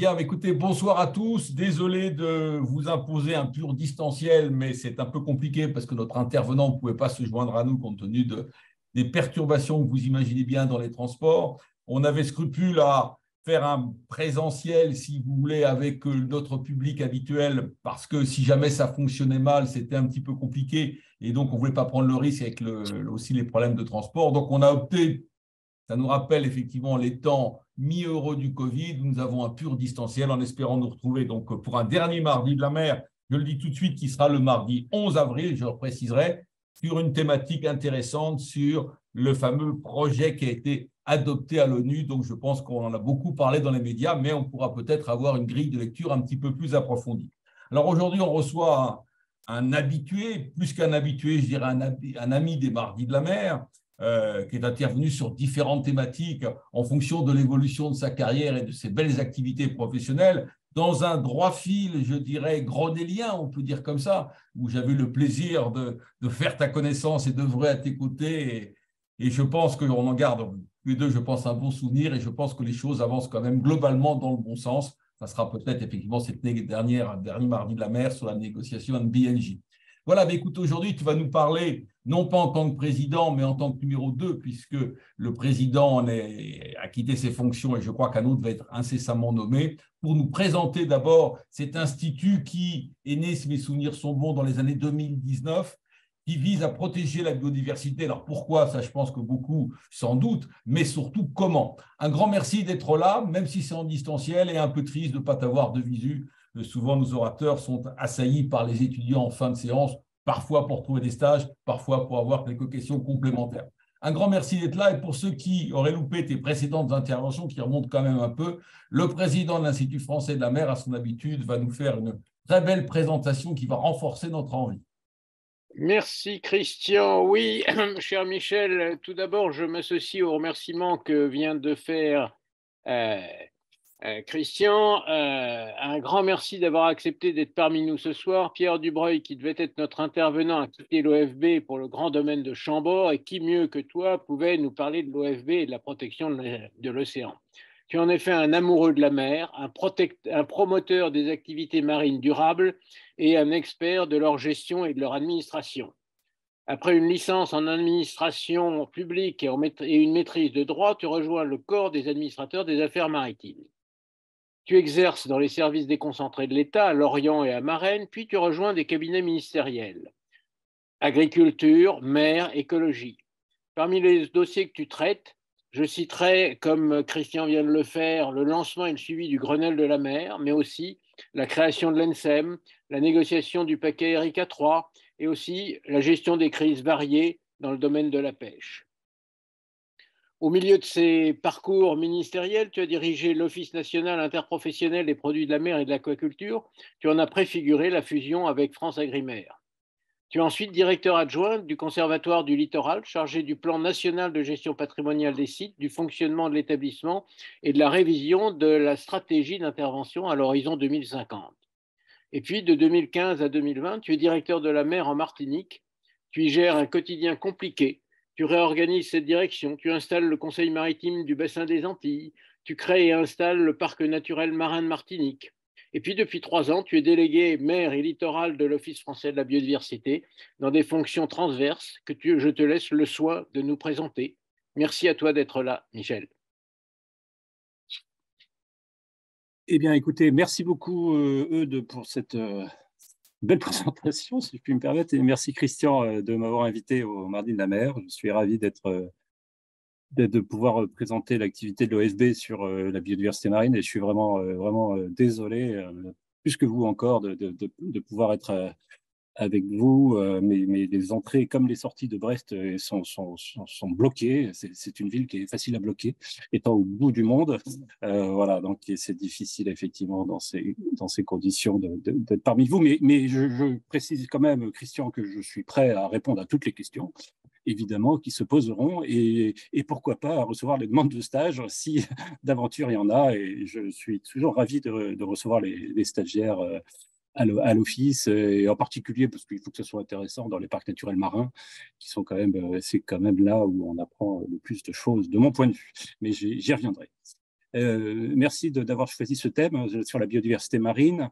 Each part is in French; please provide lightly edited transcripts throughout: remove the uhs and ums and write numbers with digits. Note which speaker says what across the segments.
Speaker 1: Bien, écoutez, bonsoir à tous. Désolé de vous imposer un pur distanciel, mais c'est un peu compliqué parce que notre intervenant ne pouvait pas se joindre à nous compte tenu des perturbations que vous imaginez bien dans les transports. On avait scrupule à faire un présentiel, si vous voulez, avec notre public habituel, parce que si jamais ça fonctionnait mal, c'était un petit peu compliqué et donc on ne voulait pas prendre le risque avec aussi les problèmes de transport. Donc on a opté. Ça nous rappelle effectivement les temps mi-heureux du Covid. Nous avons un pur distanciel en espérant nous retrouver donc pour un dernier mardi de la mer, je le dis tout de suite, qui sera le mardi 11 avril, je le préciserai, sur une thématique intéressante sur le fameux projet qui a été adopté à l'ONU. Donc, je pense qu'on en a beaucoup parlé dans les médias, mais on pourra peut-être avoir une grille de lecture un petit peu plus approfondie. Alors, aujourd'hui, on reçoit un habitué, plus qu'un habitué, je dirais un ami des mardis de la mer, qui est intervenu sur différentes thématiques en fonction de l'évolution de sa carrière et de ses belles activités professionnelles, dans un droit fil, je dirais, gronélien, on peut dire comme ça, où j'avais eu le plaisir de faire ta connaissance et d'œuvrer à tes côtés. Et je pense qu'on en garde, tous les deux, je pense, un bon souvenir et je pense que les choses avancent quand même globalement dans le bon sens. Ça sera peut-être effectivement cette dernier mardi de la mer sur la négociation de BNJ. Voilà, mais écoute, aujourd'hui, tu vas nous parler, non pas en tant que président, mais en tant que numéro 2, puisque le président a quitté ses fonctions et je crois qu'un autre va être incessamment nommé, pour nous présenter d'abord cet institut qui est né, si mes souvenirs sont bons, dans les années 2019, qui vise à protéger la biodiversité. Alors pourquoi, ça je pense que beaucoup s'en doutent, mais surtout comment. Un grand merci d'être là, même si c'est en distanciel et un peu triste de ne pas t'avoir de visu. Souvent, nos orateurs sont assaillis par les étudiants en fin de séance, parfois pour trouver des stages, parfois pour avoir quelques questions complémentaires. Un grand merci d'être là. Et pour ceux qui auraient loupé tes précédentes interventions, qui remontent quand même un peu, le président de l'Institut français de la mer, à son habitude, va nous faire une très belle présentation qui va renforcer notre envie.
Speaker 2: Merci Christian. Oui, cher Michel, tout d'abord, je m'associe au remerciement que vient de faire Christian. Un grand merci d'avoir accepté d'être parmi nous ce soir. Pierre Dubreuil, qui devait être notre intervenant, a quitté l'OFB pour le grand domaine de Chambord. Et qui mieux que toi pouvait nous parler de l'OFB et de la protection de l'océan? Tu es en effet un amoureux de la mer, un promoteur des activités marines durables et un expert de leur gestion et de leur administration. Après une licence en administration publique et une maîtrise de droit, tu rejoins le corps des administrateurs des affaires maritimes. Tu exerces dans les services déconcentrés de l'État à Lorient et à Marennes, puis tu rejoins des cabinets ministériels. Agriculture, mer, écologie. Parmi les dossiers que tu traites, je citerai, comme Christian vient de le faire, le lancement et le suivi du Grenelle de la mer, mais aussi la création de l'ENSEM, la négociation du paquet Erika 3 et aussi la gestion des crises variées dans le domaine de la pêche. Au milieu de ces parcours ministériels, tu as dirigé l'Office national interprofessionnel des produits de la mer et de l'aquaculture. Tu en as préfiguré la fusion avec France Agrimer. Tu es ensuite directeur adjoint du Conservatoire du littoral, chargé du plan national de gestion patrimoniale des sites, du fonctionnement de l'établissement et de la révision de la stratégie d'intervention à l'horizon 2050. Et puis, de 2015 à 2020, tu es directeur de la mer en Martinique. Tu y gères un quotidien compliqué. Tu réorganises cette direction. Tu installes le Conseil maritime du bassin des Antilles. Tu crées et installes le parc naturel marin de Martinique. Et puis, depuis 3 ans, tu es délégué mer et littoral de l'Office français de la biodiversité dans des fonctions transverses que je te laisse le soin de nous présenter. Merci à toi d'être là, Michel.
Speaker 3: Eh bien, écoutez, merci beaucoup, Eudes, pour cette belle présentation, si je puis me permettre. Et merci, Christian, de m'avoir invité au Mardi de la mer. Je suis ravi de pouvoir présenter l'activité de l'OFB sur la biodiversité marine. Et je suis vraiment désolé, plus que vous encore, de pouvoir être avec vous, mais les entrées comme les sorties de Brest sont bloquées. C'est une ville qui est facile à bloquer, étant au bout du monde. Voilà, donc c'est difficile effectivement dans ces conditions d'être parmi vous. Mais je précise quand même, Christian, que je suis prêt à répondre à toutes les questions, évidemment, qui se poseront, et pourquoi pas à recevoir les demandes de stage si d'aventure il y en a. Et je suis toujours ravi de recevoir les stagiaires à l'office, et en particulier parce qu'il faut que ce soit intéressant dans les parcs naturels marins, qui sont quand même, c'est quand même là où on apprend le plus de choses, de mon point de vue. Mais j'y reviendrai. Merci d'avoir choisi ce thème sur la biodiversité marine.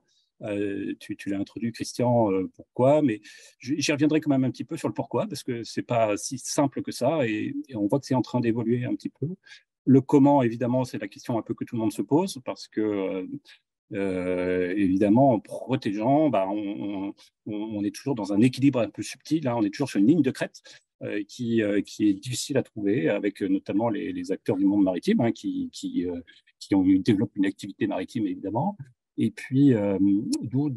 Speaker 3: Tu l'as introduit, Christian, pourquoi, mais j'y reviendrai quand même un petit peu sur le pourquoi, parce que ce n'est pas si simple que ça, et on voit que c'est en train d'évoluer un petit peu. Le comment, évidemment, c'est la question un peu que tout le monde se pose, parce que, évidemment, en protégeant, bah, on est toujours dans un équilibre un peu subtil, hein, on est toujours sur une ligne de crête qui est difficile à trouver, avec notamment les acteurs du monde maritime, hein, qui développent une activité maritime, évidemment. Et puis, d'où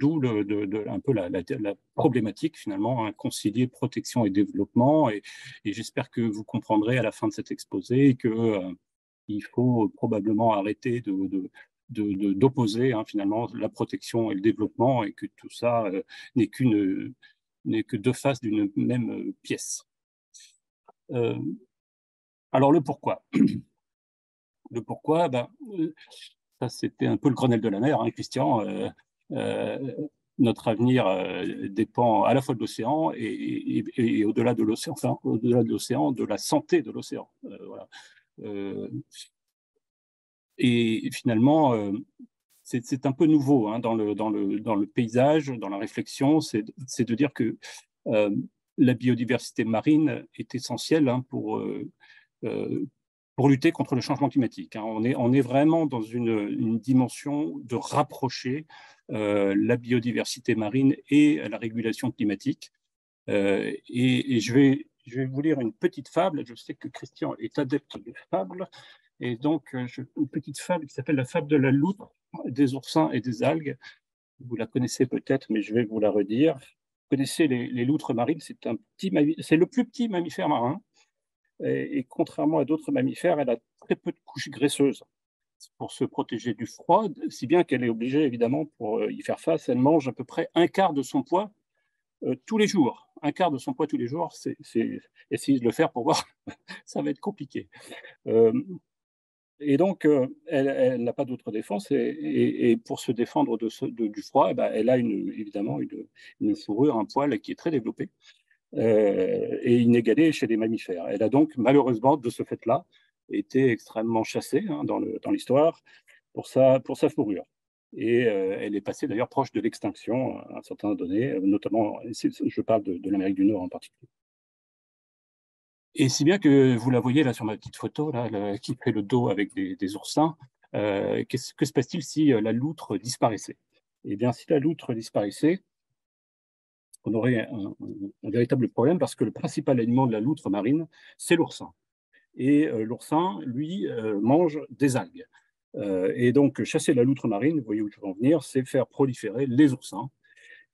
Speaker 3: un peu la problématique, finalement, hein, concilier protection et développement. Et j'espère que vous comprendrez à la fin de cet exposé qu'il faut probablement arrêter d'opposer, hein, finalement, la protection et le développement, et que tout ça n'est que deux faces d'une même pièce. Alors, le pourquoi. Le pourquoi, ben, ça, c'était un peu le Grenelle de la mer, hein, Christian. Notre avenir dépend à la fois de l'océan et au-delà de l'océan, enfin, au-delà de l'océan, de la santé de l'océan. Voilà. Et finalement, c'est un peu nouveau, hein, dans le paysage, dans la réflexion, c'est de dire que la biodiversité marine est essentielle, hein, pour lutter contre le changement climatique, hein. On est vraiment dans une dimension de rapprocher la biodiversité marine et la régulation climatique. Et je vais vous lire une petite fable. Je sais que Christian est adepte de fables. Et donc, une petite fable qui s'appelle la fable de la loutre, des oursins et des algues. Vous la connaissez peut-être, mais je vais vous la redire. Vous connaissez les loutres marines, c'est le plus petit mammifère marin. Et contrairement à d'autres mammifères, elle a très peu de couches graisseuses pour se protéger du froid, si bien qu'elle est obligée, évidemment, pour y faire face, elle mange à peu près un quart de son poids tous les jours. Un quart de son poids tous les jours, essayez de le faire pour voir, ça va être compliqué. Et donc, elle n'a pas d'autre défense, et pour se défendre du froid, eh ben, elle a évidemment une fourrure, un poil qui est très développé. Et inégalée chez les mammifères. Elle a donc, malheureusement, de ce fait-là, été extrêmement chassée, hein, dans l'histoire pour sa fourrure. Et elle est passée d'ailleurs proche de l'extinction à un certain moment donné, notamment, je parle de l'Amérique du Nord en particulier. Et si bien que vous la voyez là sur ma petite photo, là, qui fait le dos avec des oursins, que se passe-t-il si la loutre disparaissait? Eh bien, si la loutre disparaissait, on aurait un véritable problème, parce que le principal aliment de la loutre marine, c'est l'oursin. Et l'oursin, lui, mange des algues. Et donc, chasser la loutre marine, vous voyez où je veux en venir, c'est faire proliférer les oursins,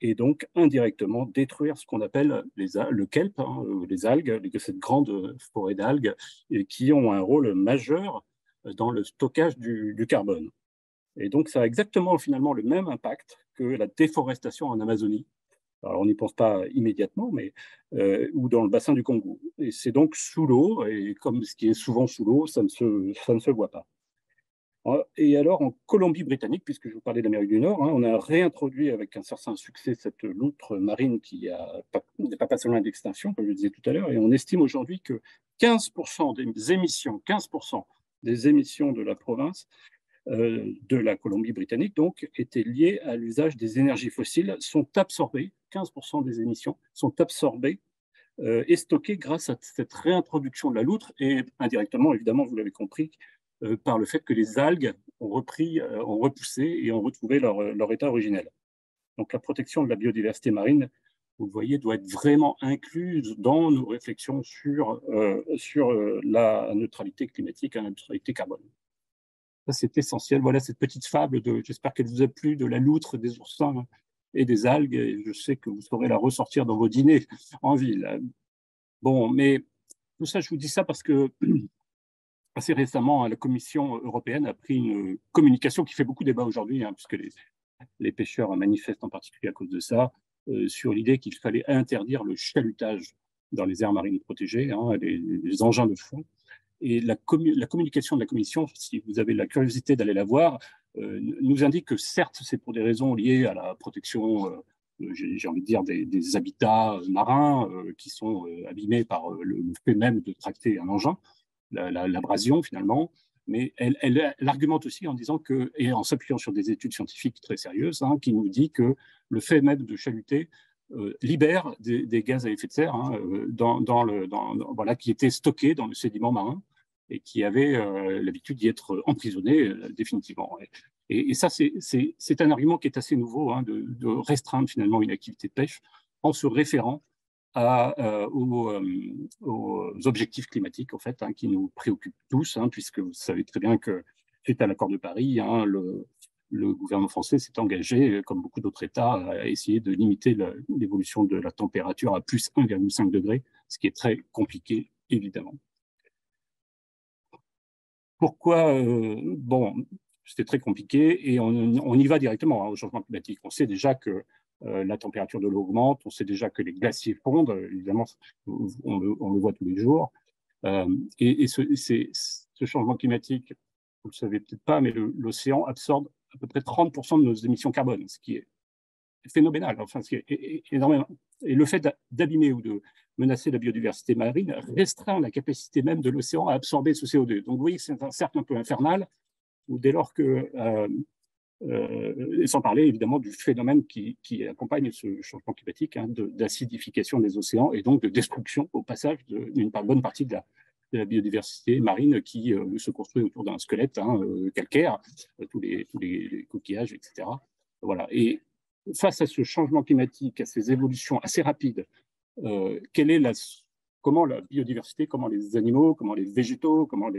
Speaker 3: et donc indirectement détruire ce qu'on appelle le kelp, hein, les algues, cette grande forêt d'algues, qui ont un rôle majeur dans le stockage du carbone. Et donc, ça a exactement finalement le même impact que la déforestation en Amazonie. Alors, on n'y pense pas immédiatement, mais ou dans le bassin du Congo. Et c'est donc sous l'eau, et comme ce qui est souvent sous l'eau, ça ne se voit pas. Et alors, en Colombie-Britannique, puisque je vous parlais d'Amérique du Nord, hein, on a réintroduit avec un certain succès cette loutre marine qui n'est pas passée loin de l'extinction, comme je le disais tout à l'heure, et on estime aujourd'hui que 15% des émissions, 15% des émissions de la province de la Colombie-Britannique, donc, étaient liées à l'usage des énergies fossiles, sont absorbées, 15% des émissions sont absorbées et stockées grâce à cette réintroduction de la loutre, et indirectement, évidemment, vous l'avez compris, par le fait que les algues ont repoussé et ont retrouvé leur état originel. Donc la protection de la biodiversité marine, vous le voyez, doit être vraiment incluse dans nos réflexions sur la neutralité climatique, la neutralité carbone. Ça, c'est essentiel. Voilà cette petite fable, j'espère qu'elle vous a plu, de la loutre, des oursins et des algues. Et je sais que vous saurez la ressortir dans vos dîners en ville. Bon, mais tout ça, je vous dis ça parce que assez récemment, la Commission européenne a pris une communication qui fait beaucoup débat aujourd'hui, hein, puisque les pêcheurs manifestent en particulier à cause de ça, sur l'idée qu'il fallait interdire le chalutage dans les aires marines protégées, hein, les engins de fond. Et la communication de la Commission, si vous avez la curiosité d'aller la voir, nous indique que certes, c'est pour des raisons liées à la protection, j'ai envie de dire, des habitats marins qui sont abîmés par le fait même de tracter un engin, l'abrasion finalement, mais elle argumente aussi en disant que, et en s'appuyant sur des études scientifiques très sérieuses, hein, qui nous dit que le fait même de chaluter libère des gaz à effet de serre, hein, voilà, qui étaient stockés dans le sédiment marin et qui avaient l'habitude d'y être emprisonnés définitivement. Et ça, c'est un argument qui est assez nouveau, hein, de restreindre finalement une activité de pêche en se référant aux objectifs climatiques, en fait, hein, qui nous préoccupent tous, hein, puisque vous savez très bien que suite à l'accord de Paris, hein, le gouvernement français s'est engagé, comme beaucoup d'autres États, à essayer de limiter l'évolution de la température à plus 1,5 degré, ce qui est très compliqué, évidemment. Pourquoi bon, c'était très compliqué et on y va directement, hein, au changement climatique. On sait déjà que la température de l'eau augmente, on sait déjà que les glaciers fondent, évidemment, on le voit tous les jours. Et ce changement climatique, vous ne le savez peut-être pas, mais l'océan absorbe à peu près 30% de nos émissions carbone, ce qui est phénoménal, enfin, ce qui est énormément. Et le fait d'abîmer ou de menacer la biodiversité marine restreint la capacité même de l'océan à absorber ce CO2. Donc vous voyez que c'est un cercle un peu infernal, où dès lors que, et sans parler évidemment du phénomène qui accompagne ce changement climatique, hein, d'acidification des océans et donc de destruction au passage d'une bonne partie de la biodiversité marine qui se construit autour d'un squelette, hein, calcaire, tous les coquillages, etc. Voilà. Et face à ce changement climatique, à ces évolutions assez rapides, comment la biodiversité, comment les animaux, comment les végétaux, comment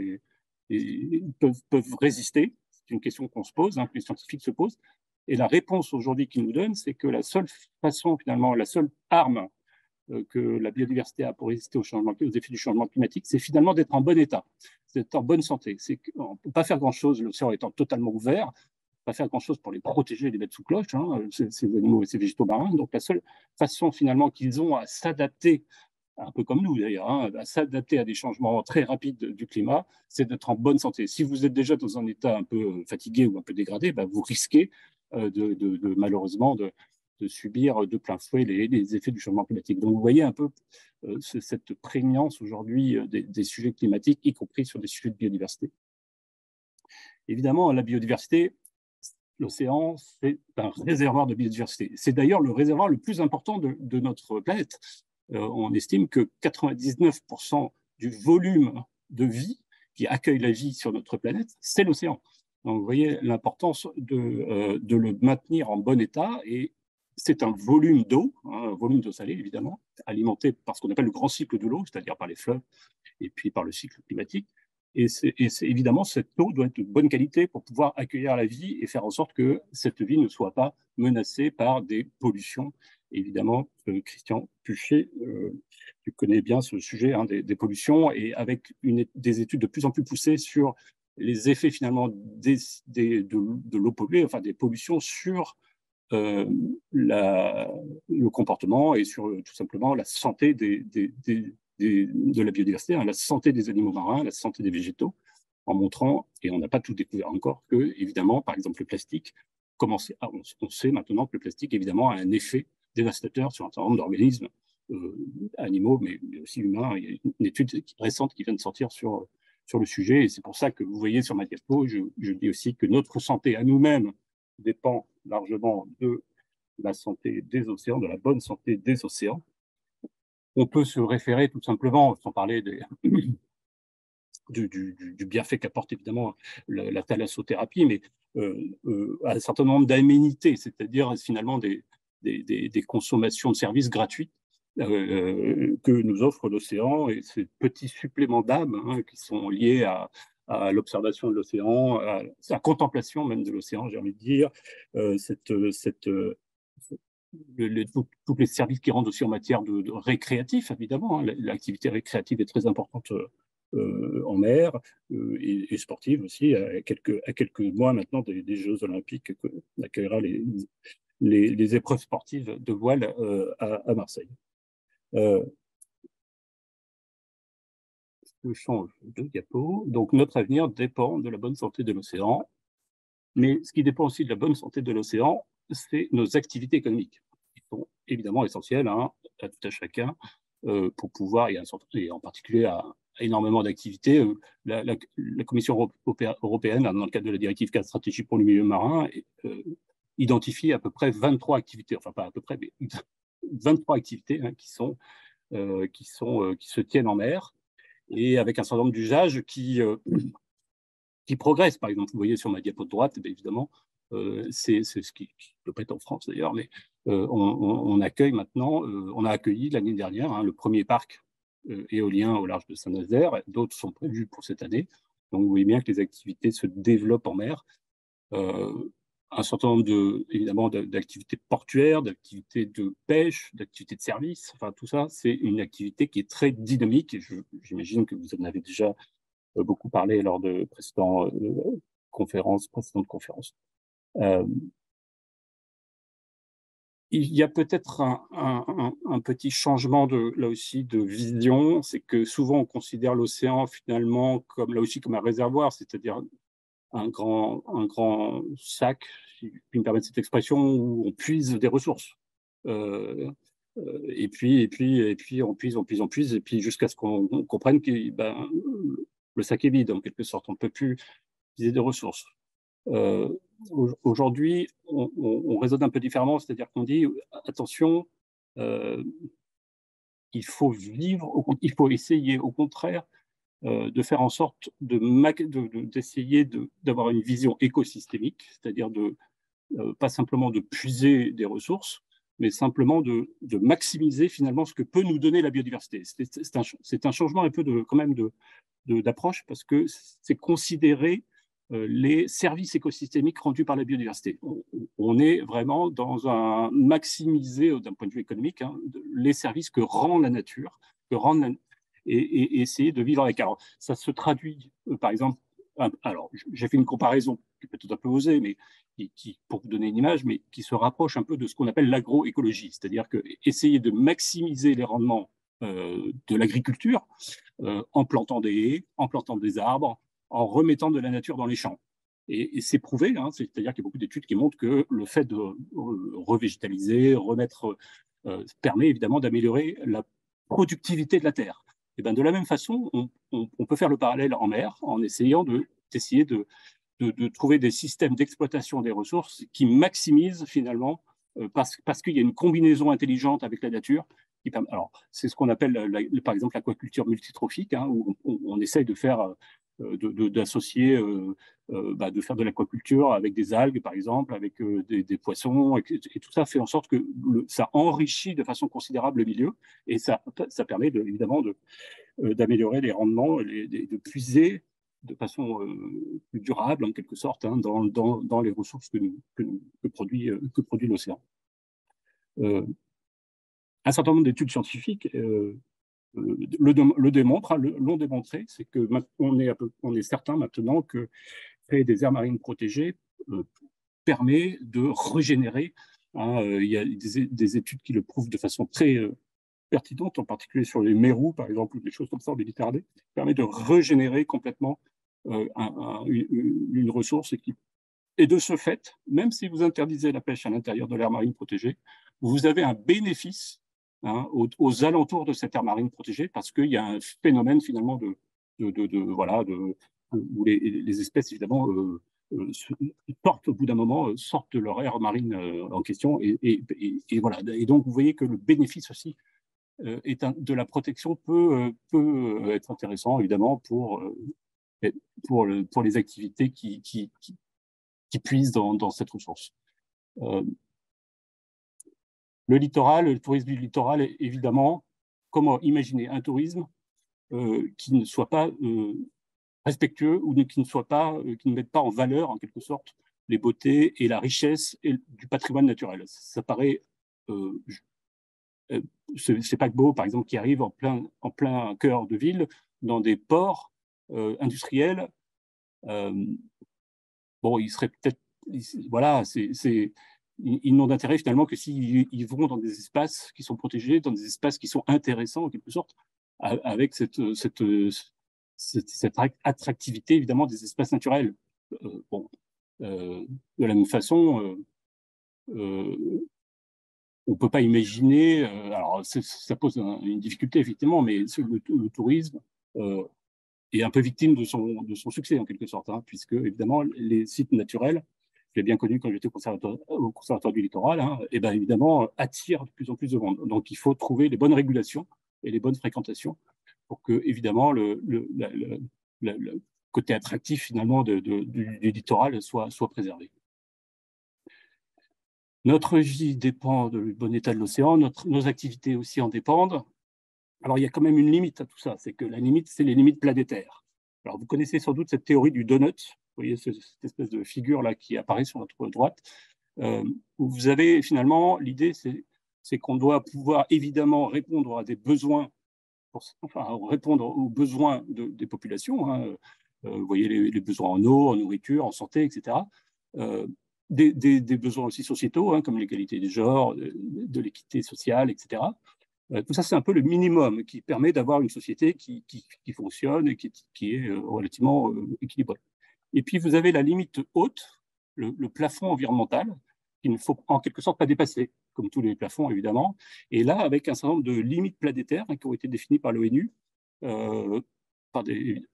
Speaker 3: peuvent résister? C'est une question qu'on se pose, hein, que les scientifiques se posent. Et la réponse aujourd'hui qu'ils nous donnent, c'est que la seule façon, finalement, la seule arme que la biodiversité a pour résister aux effets du changement climatique, c'est finalement d'être en bon état, d'être en bonne santé. On ne peut pas faire grand-chose, l'océan étant totalement ouvert, pas faire grand-chose pour les protéger et les mettre sous cloche, hein, ces animaux et ces végétaux marins. Donc la seule façon finalement qu'ils ont à s'adapter, un peu comme nous d'ailleurs, hein, à s'adapter à des changements très rapides du climat, c'est d'être en bonne santé. Si vous êtes déjà dans un état un peu fatigué ou un peu dégradé, bah, vous risquez malheureusement de subir de plein fouet les effets du changement climatique. Donc vous voyez un peu cette prégnance aujourd'hui des sujets climatiques, y compris sur des sujets de biodiversité. Évidemment, la biodiversité, l'océan, c'est un réservoir de biodiversité. C'est d'ailleurs le réservoir le plus important de notre planète. On estime que 99% du volume de vie qui accueille la vie sur notre planète, c'est l'océan. Donc, vous voyez l'importance de le maintenir en bon état. Et c'est un volume d'eau, hein, un volume d'eau salée, évidemment, alimenté par ce qu'on appelle le grand cycle de l'eau, c'est-à-dire par les fleuves et puis par le cycle climatique. Et évidemment, cette eau doit être de bonne qualité pour pouvoir accueillir la vie et faire en sorte que cette vie ne soit pas menacée par des pollutions. Évidemment, Christian Puchet, tu connais bien ce sujet, hein, des pollutions, et avec des études de plus en plus poussées sur les effets finalement de l'eau polluée, enfin des pollutions sur le comportement et sur tout simplement la santé de la biodiversité, hein, la santé des animaux marins, la santé des végétaux, en montrant, et on n'a pas tout découvert encore, que, évidemment, par exemple, le plastique, on sait maintenant que le plastique, évidemment, a un effet dévastateur sur un certain nombre d'organismes animaux, mais aussi humains. Il y a une étude récente qui vient de sortir sur le sujet, et c'est pour ça que vous voyez sur ma diapo, je dis aussi que notre santé à nous-mêmes dépend largement de la santé des océans, de la bonne santé des océans. On peut se référer tout simplement, sans parler du bienfait qu'apporte évidemment la thalassothérapie, mais à un certain nombre d'aménités, c'est-à-dire finalement des consommations de services gratuits que nous offre l'océan, et ces petits suppléments d'âme, hein, qui sont liés à l'observation de l'océan, à la contemplation même de l'océan, j'ai envie de dire, tous les services qui rendent aussi en matière de récréatif, évidemment, hein. L'activité récréative est très importante en mer et sportive aussi, à quelques mois maintenant des Jeux Olympiques qu'accueillera les épreuves sportives de voile à Marseille. Je change de diapo. Donc, notre avenir dépend de la bonne santé de l'océan. Mais ce qui dépend aussi de la bonne santé de l'océan, c'est nos activités économiques, qui sont évidemment essentielles, hein, à tout à chacun, pour pouvoir, et en particulier à énormément d'activités. La Commission européenne, dans le cadre de la directive 4 stratégie pour le milieu marin, identifie à peu près 23 activités, enfin pas à peu près, mais 23 activités hein, qui se tiennent en mer, et avec un certain nombre d'usages qui progressent. Par exemple, vous voyez sur ma diapo de droite, évidemment, c'est ce qui peut pas être en France d'ailleurs, mais on accueille maintenant, on a accueilli l'année dernière hein, le premier parc éolien au large de Saint-Nazaire. D'autres sont prévus pour cette année. Donc vous voyez bien que les activités se développent en mer. Un certain nombre évidemment d'activités portuaires, d'activités de pêche, d'activités de service. Enfin, tout ça, c'est une activité qui est très dynamique. Et j'imagine que vous en avez déjà beaucoup parlé lors de précédentes conférences. Il y a peut-être un petit changement là aussi de vision, c'est que souvent on considère l'océan finalement comme là aussi comme un réservoir, c'est-à-dire un grand sac, si je puis me permettre cette expression, où on puise des ressources. Et puis on puise, et puis jusqu'à ce qu'on comprenne que le sac est vide en quelque sorte, on ne peut plus puiser des ressources. Aujourd'hui, on raisonne un peu différemment, c'est-à-dire qu'on dit attention, il faut essayer au contraire de faire en sorte d'essayer d'avoir une vision écosystémique, c'est-à-dire pas simplement de puiser des ressources, mais simplement de maximiser finalement ce que peut nous donner la biodiversité. C'est un changement un peu quand même d'approche, parce que c'est considérer les services écosystémiques rendus par la biodiversité. On est vraiment dans un maximiser, d'un point de vue économique, hein, les services que rend la nature, et essayer de vivre avec. Alors, ça se traduit, par exemple, alors j'ai fait une comparaison qui peut être un peu osée, mais pour vous donner une image, mais qui se rapproche un peu de ce qu'on appelle l'agroécologie, c'est-à-dire que essayer de maximiser les rendements de l'agriculture en plantant des haies, en plantant des arbres, en remettant de la nature dans les champs. Et c'est prouvé, hein, c'est-à-dire qu'il y a beaucoup d'études qui montrent que le fait de revégétaliser, permet évidemment d'améliorer la productivité de la terre. Et ben de la même façon, on peut faire le parallèle en mer en essayant d'essayer de trouver des systèmes d'exploitation des ressources qui maximisent finalement, parce qu'il y a une combinaison intelligente avec la nature. Alors, c'est ce qu'on appelle, par exemple, l'aquaculture multitrophique, hein, où on essaye de faire d'associer, de faire de l'aquaculture avec des algues, par exemple, avec des poissons, et tout ça fait en sorte que ça enrichit de façon considérable le milieu, et ça permet évidemment d'améliorer les rendements, de puiser de façon plus durable, en quelque sorte, hein, dans les ressources que produit l'océan. Un certain nombre d'études scientifiques l'ont démontré, c'est que on est certain maintenant que créer des aires marines protégées permet de régénérer. Hein, il y a des études qui le prouvent de façon très pertinente, en particulier sur les mérous, par exemple, ou des choses comme ça en Méditerranée, qui permet de régénérer complètement une ressource et de ce fait, même si vous interdisez la pêche à l'intérieur de l'aire marine protégée, vous avez un bénéfice, hein, aux alentours de cette aire marine protégée, parce qu'il y a un phénomène finalement où les espèces évidemment sortent au bout d'un moment, sortent de leur aire marine en question, et voilà. Et donc vous voyez que le bénéfice aussi de la protection peut être intéressant évidemment pour les activités qui puisent dans cette ressource. Le littoral, le tourisme du littoral, évidemment, comment imaginer un tourisme qui ne soit pas respectueux, ou qui ne mette pas en valeur, en quelque sorte, les beautés et la richesse du patrimoine naturel. Ça paraît, ces paquebots, par exemple, qui arrivent en plein cœur de ville, dans des ports industriels, bon, ils seraient peut-être, voilà, ils n'ont d'intérêt finalement que s'ils vont dans des espaces qui sont protégés, dans des espaces qui sont intéressants en quelque sorte, avec cette attractivité évidemment des espaces naturels. De la même façon, on ne peut pas imaginer, alors ça pose une difficulté effectivement, mais le tourisme est un peu victime de son succès, en quelque sorte, hein, puisque, évidemment, les sites naturels, je l'ai bien connu quand j'étais au Conservatoire du Littoral, hein, et bien évidemment, attirent de plus en plus de monde. Donc, il faut trouver les bonnes régulations et les bonnes fréquentations pour que, évidemment, le côté attractif, finalement, du littoral soit préservé. Notre vie dépend du bon état de l'océan, nos activités aussi en dépendent. Alors, il y a quand même une limite à tout ça, c'est que la limite, c'est les limites planétaires. Alors, vous connaissez sans doute cette théorie du donut, vous voyez cette espèce de figure-là qui apparaît sur notre droite, où vous avez finalement, l'idée, c'est qu'on doit pouvoir évidemment répondre à des besoins, répondre aux besoins des populations, hein, vous voyez les besoins en eau, en nourriture, en santé, etc. Des besoins aussi sociétaux, hein, comme l'égalité des genres, de l'équité sociale, etc. Tout ça, c'est un peu le minimum qui permet d'avoir une société qui fonctionne et qui est relativement équilibrée. Et puis, vous avez la limite haute, le plafond environnemental, qu'il ne faut en quelque sorte pas dépasser, comme tous les plafonds, évidemment. Et là, avec un certain nombre de limites planétaires, hein, qui ont été définies par l'ONU.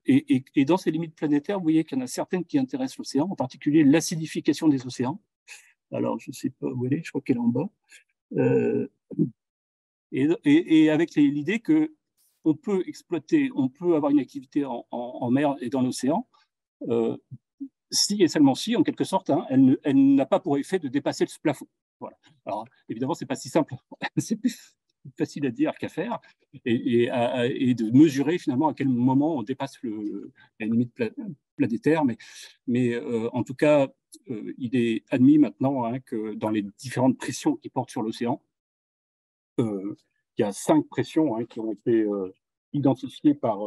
Speaker 3: Et dans ces limites planétaires, vous voyez qu'il y en a certaines qui intéressent l'océan, en particulier l'acidification des océans. Alors, je ne sais pas où elle est, je crois qu'elle est en bas. Et avec l'idée qu'on peut exploiter, on peut avoir une activité en mer et dans l'océan, si et seulement si, en quelque sorte, hein, elle n'a pas pour effet de dépasser ce plafond. Voilà. Alors, évidemment, ce n'est pas si simple, c'est plus facile à dire qu'à faire, et de mesurer finalement à quel moment on dépasse la limite planétaire, mais en tout cas, il est admis maintenant, hein, que dans les différentes pressions qui portent sur l'océan, il y a 5 pressions, hein, qui ont été identifiées par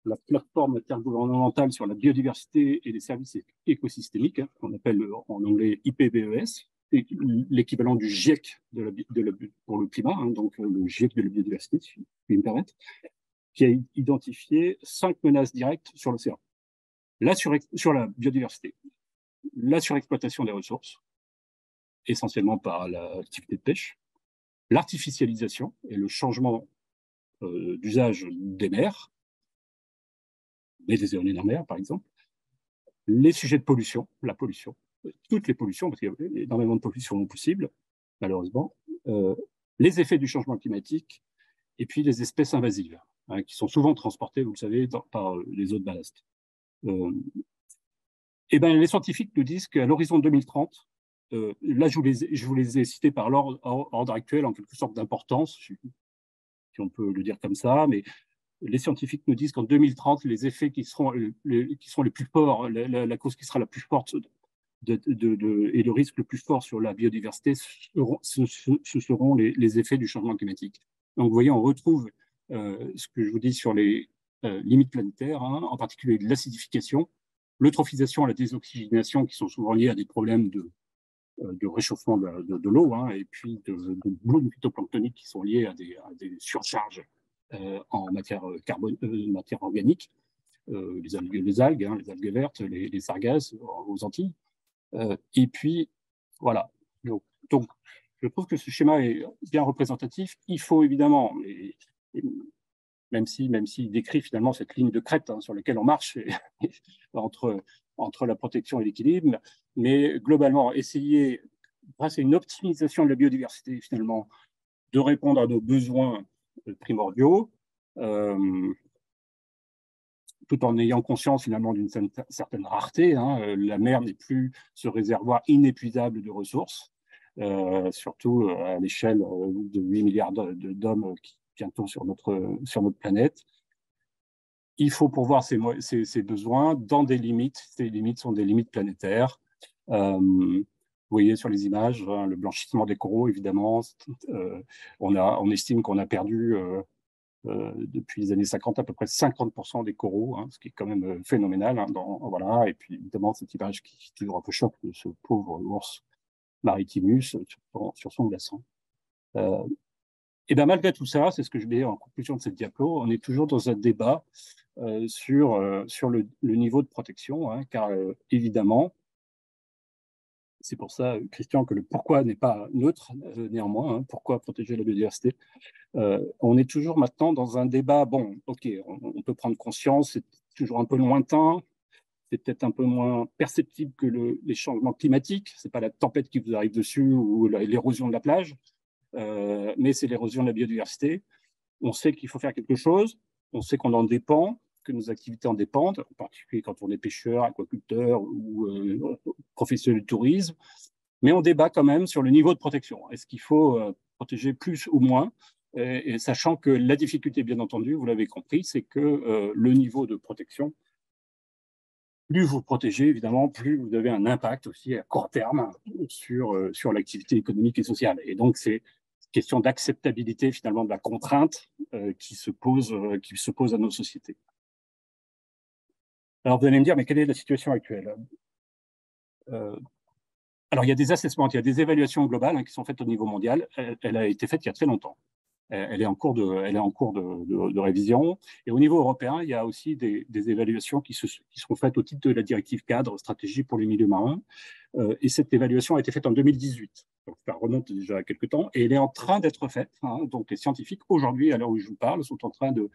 Speaker 3: la plateforme intergouvernementale sur la biodiversité et les services écosystémiques, hein, qu'on appelle en anglais IPBES, l'équivalent du GIEC pour le climat, hein, donc le GIEC de la biodiversité, si je puis me permettre, qui a identifié 5 menaces directes sur l'océan. Sur la biodiversité, la surexploitation des ressources, essentiellement par l'activité de pêche, l'artificialisation et le changement d'usage des mers, et des éoliennes en mer, par exemple, les sujets de pollution, la pollution, toutes les pollutions, parce qu'il y a énormément de pollution possible, malheureusement, les effets du changement climatique, et puis les espèces invasives, hein, qui sont souvent transportées, vous le savez, par les eaux de ballast. Et ben, les scientifiques nous disent qu'à l'horizon 2030, là, je vous les ai cités par l'ordre actuel, en quelque sorte d'importance, si on peut le dire comme ça, mais les scientifiques nous disent qu'en 2030, les effets qui seront les plus forts, la cause qui sera la plus forte et le risque le plus fort sur la biodiversité, ce seront les effets du changement climatique. Donc, vous voyez, on retrouve ce que je vous dis sur les limites planétaires, hein, en particulier de l'acidification, l'eutrophisation, la désoxygénation, qui sont souvent liés à des problèmes de réchauffement de l'eau, hein, et puis de blooms phytoplanctoniques qui sont liés à des surcharges en matière organique, les algues, hein, les algues vertes, les sargasses aux Antilles. Et puis, voilà. Donc, je trouve que ce schéma est bien représentatif. Il faut évidemment, même s'il décrit finalement cette ligne de crête, hein, sur laquelle on marche entre la protection et l'équilibre, mais globalement, essayer, grâce à une optimisation de la biodiversité, finalement, de répondre à nos besoins primordiaux, tout en ayant conscience finalement d'une certaine rareté, hein. La mer n'est plus ce réservoir inépuisable de ressources, surtout à l'échelle de 8 milliards d'hommes qui bientôt sur notre planète. Il faut pourvoir ces besoins dans des limites. Ces limites sont des limites planétaires. Vous voyez sur les images, hein, le blanchissement des coraux, évidemment. On estime qu'on a perdu depuis les années 50 à peu près 50% des coraux, hein, ce qui est quand même phénoménal. Hein, voilà. Et puis évidemment, cette image qui est toujours un peu choc de ce pauvre ours maritimus sur son glaçon. Et bien malgré tout ça, c'est ce que je mets en conclusion de cette diapo, on est toujours dans un débat sur le niveau de protection, hein, car évidemment, C'est pour ça, Christian, que le pourquoi n'est pas neutre, néanmoins. Hein, pourquoi protéger la biodiversité? On est toujours maintenant dans un débat, bon, ok, on peut prendre conscience, c'est toujours un peu lointain, c'est peut-être un peu moins perceptible que les changements climatiques, ce n'est pas la tempête qui vous arrive dessus ou l'érosion de la plage, mais c'est l'érosion de la biodiversité. On sait qu'il faut faire quelque chose, on sait qu'on en dépend, que nos activités en dépendent, en particulier quand on est pêcheur, aquaculteur ou professionnel du tourisme, mais on débat quand même sur le niveau de protection. Est-ce qu'il faut protéger plus ou moins? Et sachant que la difficulté, bien entendu, vous l'avez compris, c'est que le niveau de protection, plus vous protégez, évidemment, plus vous avez un impact aussi à court terme sur l'activité économique et sociale. Et donc, c'est une question d'acceptabilité, finalement, de la contrainte qui se pose à nos sociétés. Alors, vous allez me dire, mais quelle est la situation actuelle? Alors, il y a des assessments, il y a des évaluations globales qui sont faites au niveau mondial. Elle a été faite il y a très longtemps. Elle est en cours de révision. Et au niveau européen, il y a aussi des évaluations qui seront faites au titre de la directive cadre stratégie pour les milieux marins. Et cette évaluation a été faite en 2018. Donc, ça remonte déjà à quelques temps. Et elle est en train d'être faite. Hein. Donc, les scientifiques, aujourd'hui, à l'heure où je vous parle, sont en train de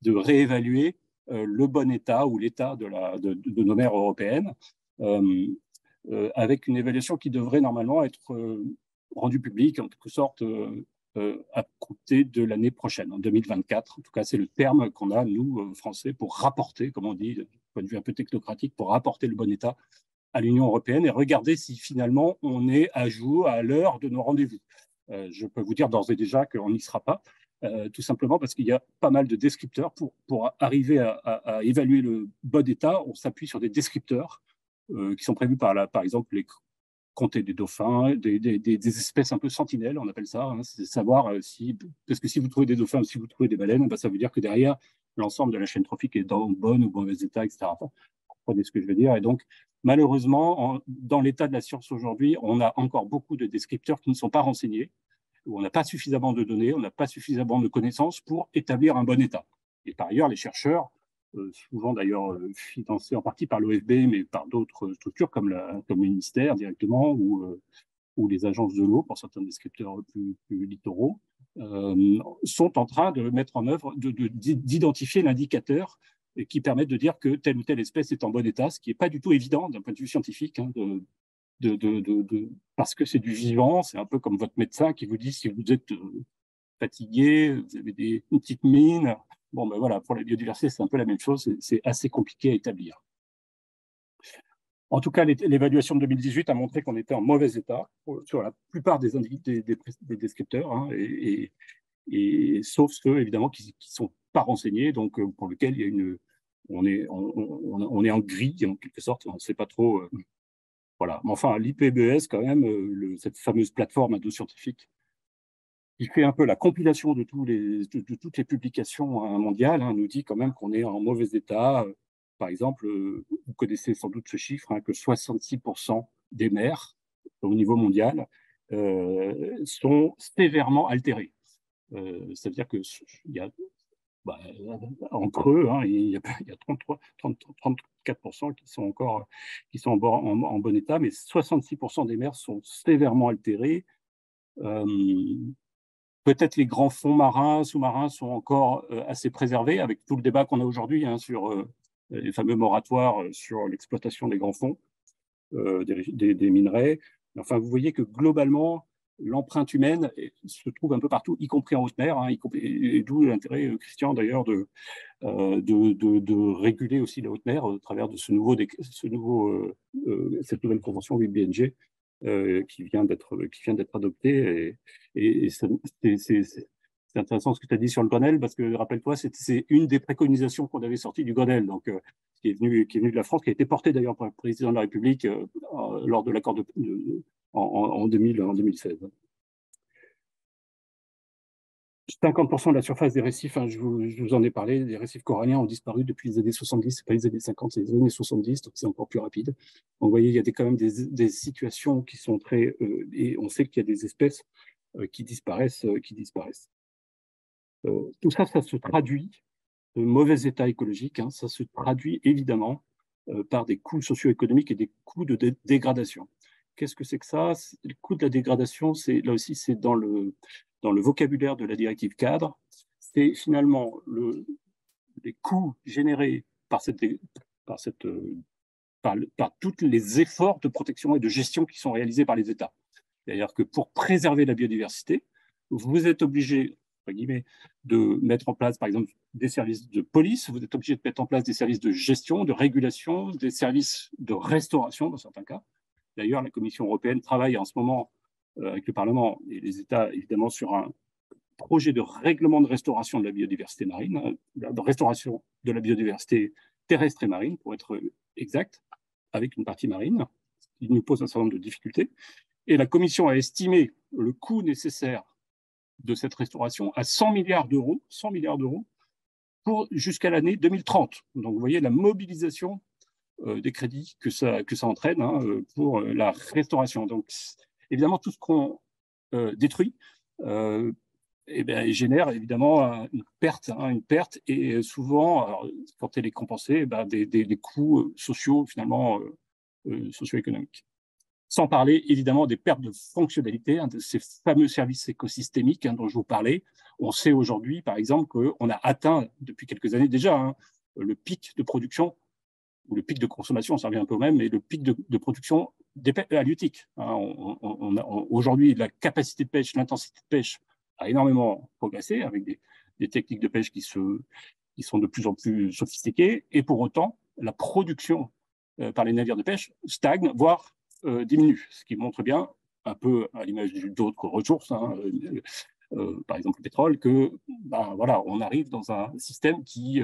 Speaker 3: réévaluer le bon état ou l'état de nos mers européennes, avec une évaluation qui devrait normalement être rendue publique, en quelque sorte, à compter de l'année prochaine, en 2024. En tout cas, c'est le terme qu'on a, nous, Français, pour rapporter, comme on dit, d'un point de vue un peu technocratique, pour rapporter le bon état à l'Union européenne et regarder si finalement on est à jour, à l'heure de nos rendez-vous. Je peux vous dire d'ores et déjà qu'on n'y sera pas, tout simplement parce qu'il y a pas mal de descripteurs. Pour arriver à évaluer le bon état, on s'appuie sur des descripteurs qui sont prévus par exemple, les compter des dauphins, des espèces un peu sentinelles, on appelle ça. Hein, c'est savoir parce que si vous trouvez des dauphins ou si vous trouvez des baleines, ben, ça veut dire que derrière, l'ensemble de la chaîne trophique est dans bon ou mauvais état, etc. Enfin, vous comprenez ce que je veux dire. Et donc, malheureusement, dans l'état de la science aujourd'hui, on a encore beaucoup de descripteurs qui ne sont pas renseignés, où on n'a pas suffisamment de données, on n'a pas suffisamment de connaissances pour établir un bon état. Et par ailleurs, les chercheurs, souvent d'ailleurs financés en partie par l'OFB, mais par d'autres structures comme le ministère directement ou les agences de l'eau pour certains descripteurs plus littoraux, sont en train de mettre en œuvre, d'identifier l'indicateur qui permet de dire que telle ou telle espèce est en bon état, ce qui n'est pas du tout évident d'un point de vue scientifique, hein, parce que c'est du vivant, c'est un peu comme votre médecin qui vous dit si vous êtes fatigué, vous avez une petite mine. Bon, ben voilà, pour la biodiversité, c'est un peu la même chose, c'est assez compliqué à établir. En tout cas, l'évaluation de 2018 a montré qu'on était en mauvais état sur la plupart des descripteurs, hein, et sauf ceux, évidemment, qui ne sont pas renseignés, donc pour lesquels il y a on est en gris, en quelque sorte, on ne sait pas trop. Voilà. Mais enfin, l'IPBES, quand même, cette fameuse plateforme à deux scientifiques, qui fait un peu la compilation de toutes les publications mondiales, hein, nous dit quand même qu'on est en mauvais état. Par exemple, vous connaissez sans doute ce chiffre, hein, que 66% des mers au niveau mondial sont sévèrement altérées. C'est-à-dire qu'il y a, en creux, hein, il y a 34% qui sont encore en bon état, mais 66% des mers sont sévèrement altérées. Peut-être les grands fonds marins, sous-marins sont encore assez préservés, avec tout le débat qu'on a aujourd'hui, hein, sur les fameux moratoires sur l'exploitation des grands fonds, des minerais. Enfin, vous voyez que globalement, l'empreinte humaine se trouve un peu partout, y compris en haute mer, hein, et d'où l'intérêt, Christian, d'ailleurs, de réguler aussi la haute mer au travers de cette nouvelle convention WBNG qui vient d'être adoptée. Et c'est intéressant ce que tu as dit sur le Grenelle, parce que, rappelle-toi, c'est une des préconisations qu'on avait sorties du Grenelle, donc, qui est venu de la France, qui a été portée d'ailleurs par le président de la République lors de l'accord en 2016. 50% de la surface des récifs, hein, je vous en ai parlé, les récifs coralliens ont disparu depuis les années 70, c'est pas les années 50, c'est les années 70, donc c'est encore plus rapide. Donc, vous voyez, il y a quand même des situations qui sont très... et on sait qu'il y a des espèces qui disparaissent. Tout ça, ça se traduit, de mauvais état écologique, hein, ça se traduit évidemment par des coûts socio-économiques et des coûts de dégradation. Qu'est-ce que c'est que ça? Le coût de la dégradation, là aussi, c'est dans le vocabulaire de la directive cadre. C'est finalement les coûts générés par tous les efforts de protection et de gestion qui sont réalisés par les États. C'est-à-dire que pour préserver la biodiversité, vous êtes obligé, entre guillemets, de mettre en place, par exemple, des services de police, vous êtes obligé de mettre en place des services de gestion, de régulation, des services de restauration dans certains cas. D'ailleurs, la Commission européenne travaille en ce moment avec le Parlement et les États, évidemment, sur un projet de règlement de restauration de la biodiversité marine, de restauration de la biodiversité terrestre et marine, pour être exact, avec une partie marine, qui nous pose un certain nombre de difficultés. Et la Commission a estimé le coût nécessaire de cette restauration à 100 milliards d'euros, pour jusqu'à l'année 2030. Donc, vous voyez la mobilisation des crédits que ça entraîne pour la restauration. Donc, évidemment, tout ce qu'on détruit génère évidemment une perte, et souvent, alors, quand elle est compensée, des coûts sociaux, finalement, socio-économiques. Sans parler évidemment des pertes de fonctionnalité, de ces fameux services écosystémiques dont je vous parlais. On sait aujourd'hui, par exemple, qu'on a atteint depuis quelques années déjà le pic de production, ou le pic de consommation, ça revient un peu au même, mais le pic de production des halieutiques. Aujourd'hui, la capacité de pêche, l'intensité de pêche a énormément progressé avec des techniques de pêche qui sont de plus en plus sophistiquées, et pour autant, la production par les navires de pêche stagne, voire diminue, ce qui montre bien, un peu à l'image d'autres ressources, par exemple le pétrole, que voilà, on arrive dans un système qui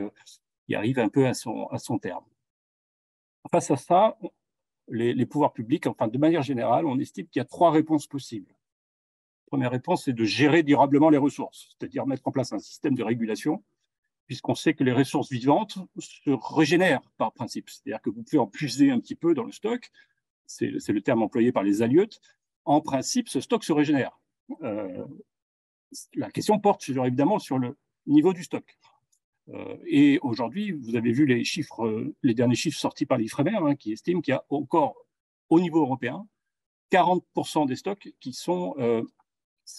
Speaker 3: arrive un peu à son terme. Face à ça, les pouvoirs publics, enfin de manière générale, on estime qu'il y a 3 réponses possibles. La première réponse, c'est de gérer durablement les ressources, c'est-à-dire mettre en place un système de régulation, puisqu'on sait que les ressources vivantes se régénèrent par principe. C'est-à-dire que vous pouvez en puiser un petit peu dans le stock, c'est le terme employé par les halieutes. En principe, ce stock se régénère. La question porte évidemment sur le niveau du stock. Et aujourd'hui, vous avez vu les derniers chiffres sortis par l'Ifremer, qui estiment qu'il y a encore, au niveau européen, 40% des stocks qui sont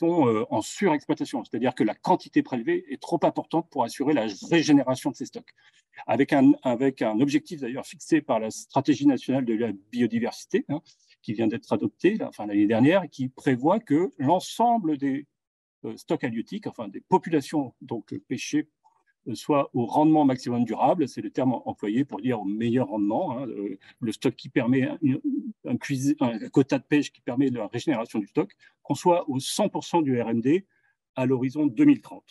Speaker 3: en surexploitation, c'est-à-dire que la quantité prélevée est trop importante pour assurer la régénération de ces stocks. Avec un objectif d'ailleurs fixé par la stratégie nationale de la biodiversité, qui vient d'être adoptée l'année dernière, et qui prévoit que l'ensemble des stocks halieutiques, enfin des populations donc pêchées, soit au rendement maximum durable, c'est le terme employé pour dire au meilleur rendement, le stock qui permet un quota de pêche qui permet la régénération du stock, qu'on soit au 100% du RMD à l'horizon 2030.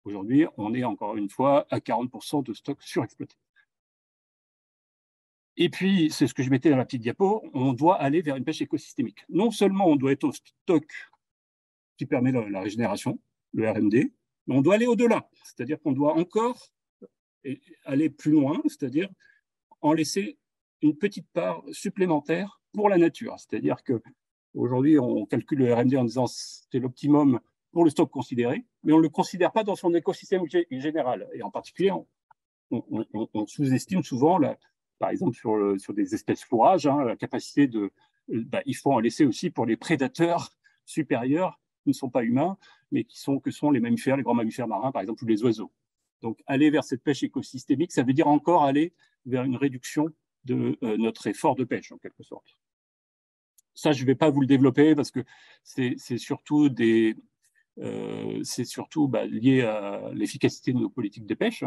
Speaker 3: Aujourd'hui, on est encore une fois à 40% de stock surexploité. Et puis, c'est ce que je mettais dans la petite diapo, on doit aller vers une pêche écosystémique. Non seulement on doit être au stock qui permet la régénération, le RMD, mais on doit aller au-delà, c'est-à-dire qu'on doit encore aller plus loin, c'est-à-dire en laisser une petite part supplémentaire pour la nature. C'est-à-dire qu'aujourd'hui, on calcule le RMD en disant c'est l'optimum pour le stock considéré, mais on ne le considère pas dans son écosystème général. Et en particulier, on sous-estime souvent, par exemple sur des espèces fourrages, la capacité il faut en laisser aussi pour les prédateurs supérieurs qui ne sont pas humains, mais que sont les mammifères, les grands mammifères marins, par exemple, ou les oiseaux. Donc, aller vers cette pêche écosystémique, ça veut dire encore aller vers une réduction de notre effort de pêche, en quelque sorte. Ça, je ne vais pas vous le développer parce que c'est surtout lié à l'efficacité de nos politiques de pêche.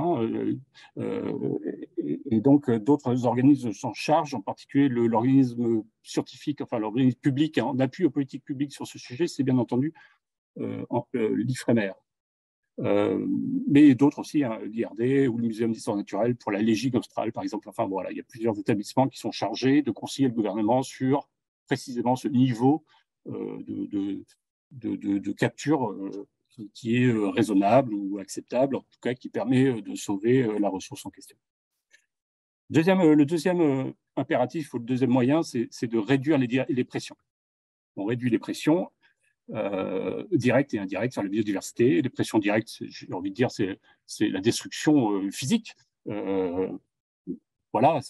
Speaker 3: Et donc, d'autres organismes s'en chargent, en particulier l'organisme scientifique, enfin l'organisme public en appui aux politiques publiques sur ce sujet, c'est bien entendu l'Ifremer. Mais d'autres aussi, l'IRD ou le Muséum d'histoire naturelle pour la Légigue australe, par exemple. Enfin, voilà, il y a plusieurs établissements qui sont chargés de conseiller le gouvernement sur précisément ce niveau de capture qui est raisonnable ou acceptable, en tout cas qui permet de sauver la ressource en question. Le deuxième impératif ou le deuxième moyen, c'est de réduire les pressions. On réduit les pressions directes et indirectes sur la biodiversité. Les pressions directes, j'ai envie de dire, c'est la destruction physique. Voilà,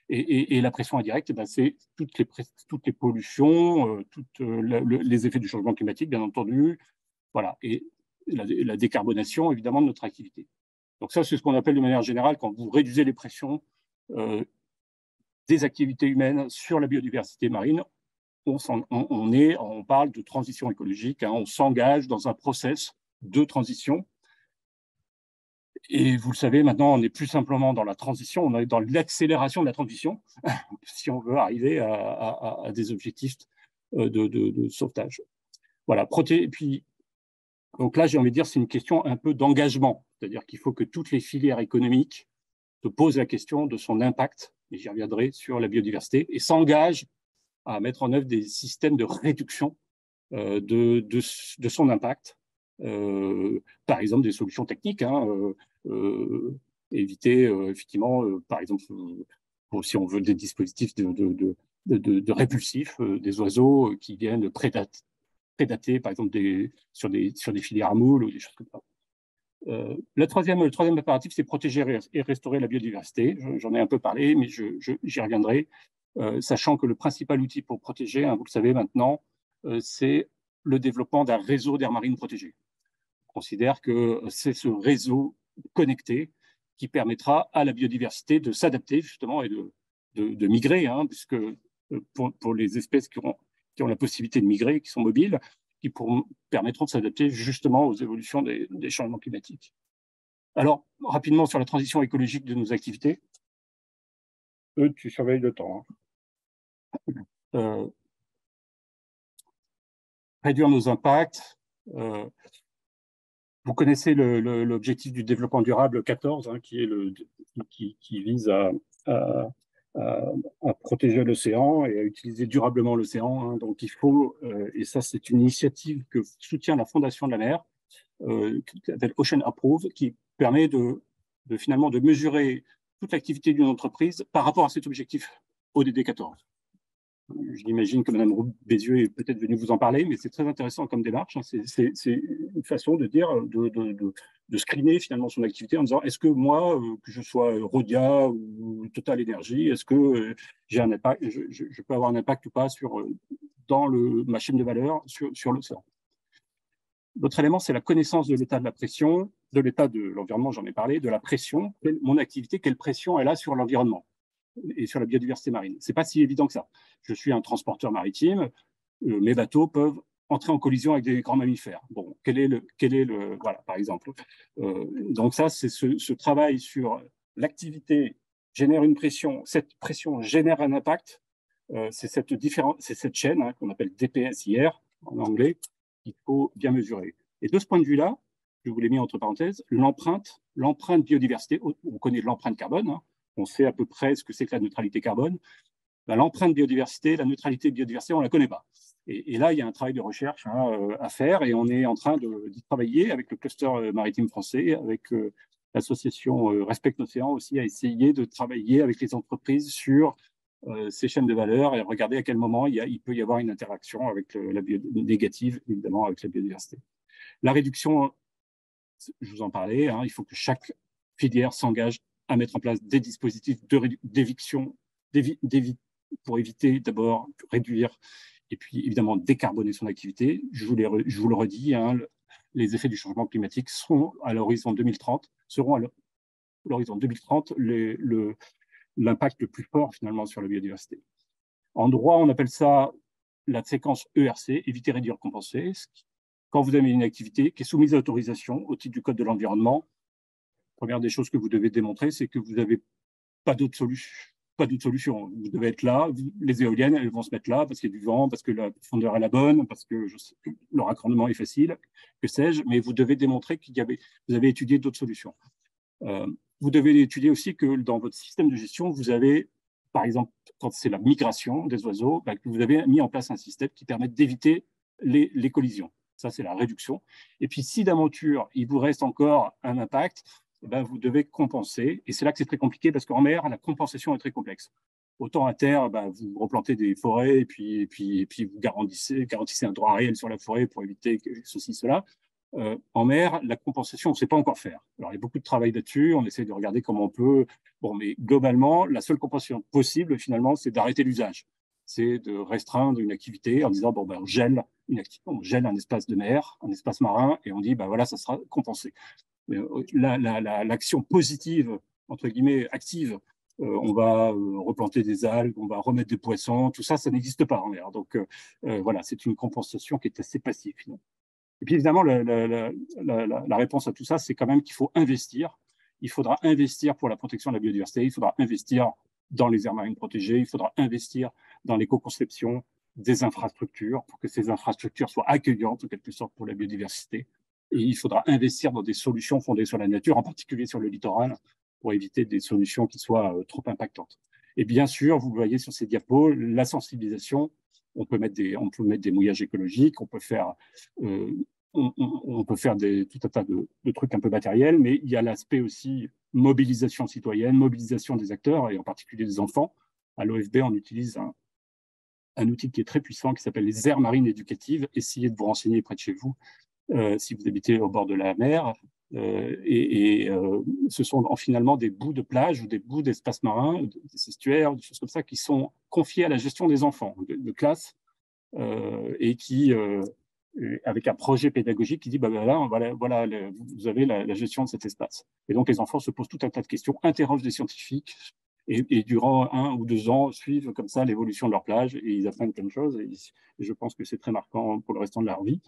Speaker 3: Et la pression indirecte, c'est toutes les pollutions, les effets du changement climatique, bien entendu, voilà, et la décarbonation, évidemment, de notre activité. Donc ça, c'est ce qu'on appelle de manière générale, quand vous réduisez les pressions des activités humaines sur la biodiversité marine, on parle de transition écologique, hein, on s'engage dans un process de transition. Et vous le savez, maintenant, on n'est plus simplement dans la transition, on est dans l'accélération de la transition, si on veut arriver à des objectifs de sauvetage. Voilà, et puis, donc là, j'ai envie de dire, c'est une question un peu d'engagement, c'est-à-dire qu'il faut que toutes les filières économiques se posent la question de son impact, et j'y reviendrai, sur la biodiversité, et s'engagent à mettre en œuvre des systèmes de réduction de son impact. Par exemple, des solutions techniques, hein, éviter effectivement, par exemple, si on veut des dispositifs de répulsifs, des oiseaux qui viennent prédater, par exemple, sur des filières à moules ou des choses comme ça. Le troisième impératif, c'est protéger et restaurer la biodiversité. J'en ai un peu parlé, mais j'y reviendrai, sachant que le principal outil pour protéger, hein, vous le savez maintenant, c'est le développement d'un réseau d'aires marines protégées. On considère que c'est ce réseau connecté qui permettra à la biodiversité de s'adapter justement et de migrer, hein, puisque pour les espèces qui ont la possibilité de migrer, qui sont mobiles, qui permettront de s'adapter justement aux évolutions des changements climatiques. Alors, rapidement sur la transition écologique de nos activités. Tu surveilles le temps. Hein. Réduire nos impacts. Vous connaissez l'objectif du développement durable 14, hein, qui vise à protéger l'océan et à utiliser durablement l'océan. Hein. Donc il faut, et ça c'est une initiative que soutient la Fondation de la mer, qui s'appelle Ocean Approve, qui permet finalement de mesurer toute l'activité d'une entreprise par rapport à cet objectif ODD 14. J'imagine que Mme Bézieux est peut-être venue vous en parler, mais c'est très intéressant comme démarche. Hein. C'est une façon de dire, de screener finalement son activité en disant est-ce que moi, que je sois Rhodia ou Total Energy, est-ce que j'ai un impact, je peux avoir un impact ou pas dans ma chaîne de valeur sur l'océan. L'autre élément, c'est la connaissance de l'état de la pression, de l'état de l'environnement, j'en ai parlé, de la pression, mon activité, quelle pression elle a sur l'environnement et sur la biodiversité marine. Ce n'est pas si évident que ça. Je suis un transporteur maritime, mes bateaux peuvent entrer en collision avec des grands mammifères. Bon, quel est le voilà, par exemple. Donc ça, c'est ce travail sur l'activité génère une pression, cette pression génère un impact. C'est cette chaîne, hein, qu'on appelle DPSIR en anglais, qu'il faut bien mesurer. Et de ce point de vue-là, je vous l'ai mis entre parenthèses, l'empreinte biodiversité, on connaît l'empreinte carbone, hein, on sait à peu près ce que c'est que la neutralité carbone. Ben, l'empreinte biodiversité, la neutralité biodiversité, on ne la connaît pas. Et là, il y a un travail de recherche, hein, à faire, et on est en train d'y travailler avec le cluster maritime français, avec l'association Respect l'Océan aussi, à essayer de travailler avec les entreprises sur ces chaînes de valeur et regarder à quel moment il peut y avoir une interaction avec la négative, évidemment, avec la biodiversité. La réduction, je vous en parlais, hein, il faut que chaque filière s'engage à mettre en place des dispositifs d'éviction pour éviter d'abord, réduire et puis évidemment décarboner son activité. Je vous le redis, hein, les effets du changement climatique seront à l'horizon 2030, l'impact le plus fort finalement sur la biodiversité. En droit, on appelle ça la séquence ERC, éviter, réduire, compenser. Quand vous avez une activité qui est soumise à autorisation au titre du Code de l'environnement, la première des choses que vous devez démontrer, c'est que vous n'avez pas d'autre solution. Vous devez être là, les éoliennes, elles vont se mettre là parce qu'il y a du vent, parce que la profondeur est la bonne, parce que le raccordement est facile, que sais-je, mais vous devez démontrer vous avez étudié d'autres solutions. Vous devez étudier aussi que dans votre système de gestion, vous avez, par exemple, quand c'est la migration des oiseaux, que vous avez mis en place un système qui permet d'éviter les collisions. Ça, c'est la réduction. Et puis, si d'aventure, il vous reste encore un impact, vous devez compenser. Et c'est là que c'est très compliqué parce qu'en mer, la compensation est très complexe. Autant à terre, vous replantez des forêts et puis vous garantissez un droit réel sur la forêt pour éviter ceci, cela. En mer, la compensation, on ne sait pas encore faire. Alors, il y a beaucoup de travail là-dessus, on essaie de regarder comment on peut. Bon, mais globalement, la seule compensation possible, finalement, c'est d'arrêter l'usage. C'est de restreindre une activité en disant, bon, ben, on gèle une activité, on gèle un espace de mer, un espace marin, et on dit, ben voilà, ça sera compensé. L'action positive, entre guillemets, active, on va replanter des algues, on va remettre des poissons, tout ça, ça n'existe pas en mer. Donc, voilà, c'est une compensation qui est assez passive, finalement. Et puis évidemment, la réponse à tout ça, c'est quand même qu'il faut investir. Il faudra investir pour la protection de la biodiversité, il faudra investir dans les aires marines protégées, il faudra investir dans l'éco-conception des infrastructures pour que ces infrastructures soient accueillantes en quelque sorte pour la biodiversité. Et il faudra investir dans des solutions fondées sur la nature, en particulier sur le littoral, pour éviter des solutions qui soient trop impactantes. Et bien sûr, vous voyez sur ces diapos, la sensibilisation. On peut mettre des mouillages écologiques, on peut faire tout un tas de trucs un peu matériels, mais il y a l'aspect aussi mobilisation citoyenne, mobilisation des acteurs, et en particulier des enfants. À l'OFB, on utilise un outil qui est très puissant, qui s'appelle les aires marines éducatives. Essayez de vous renseigner près de chez vous, si vous habitez au bord de la mer. Ce sont finalement des bouts de plage ou des bouts d'espaces marins, des estuaires, des choses comme ça, qui sont confiés à la gestion des enfants de classe et qui, avec un projet pédagogique qui dit bah, voilà, vous avez la gestion de cet espace. Et donc les enfants se posent tout un tas de questions, interrogent des scientifiques et durant 1 ou 2 ans suivent comme ça l'évolution de leur plage et ils apprennent plein de choses et je pense que c'est très marquant pour le restant de leur vie.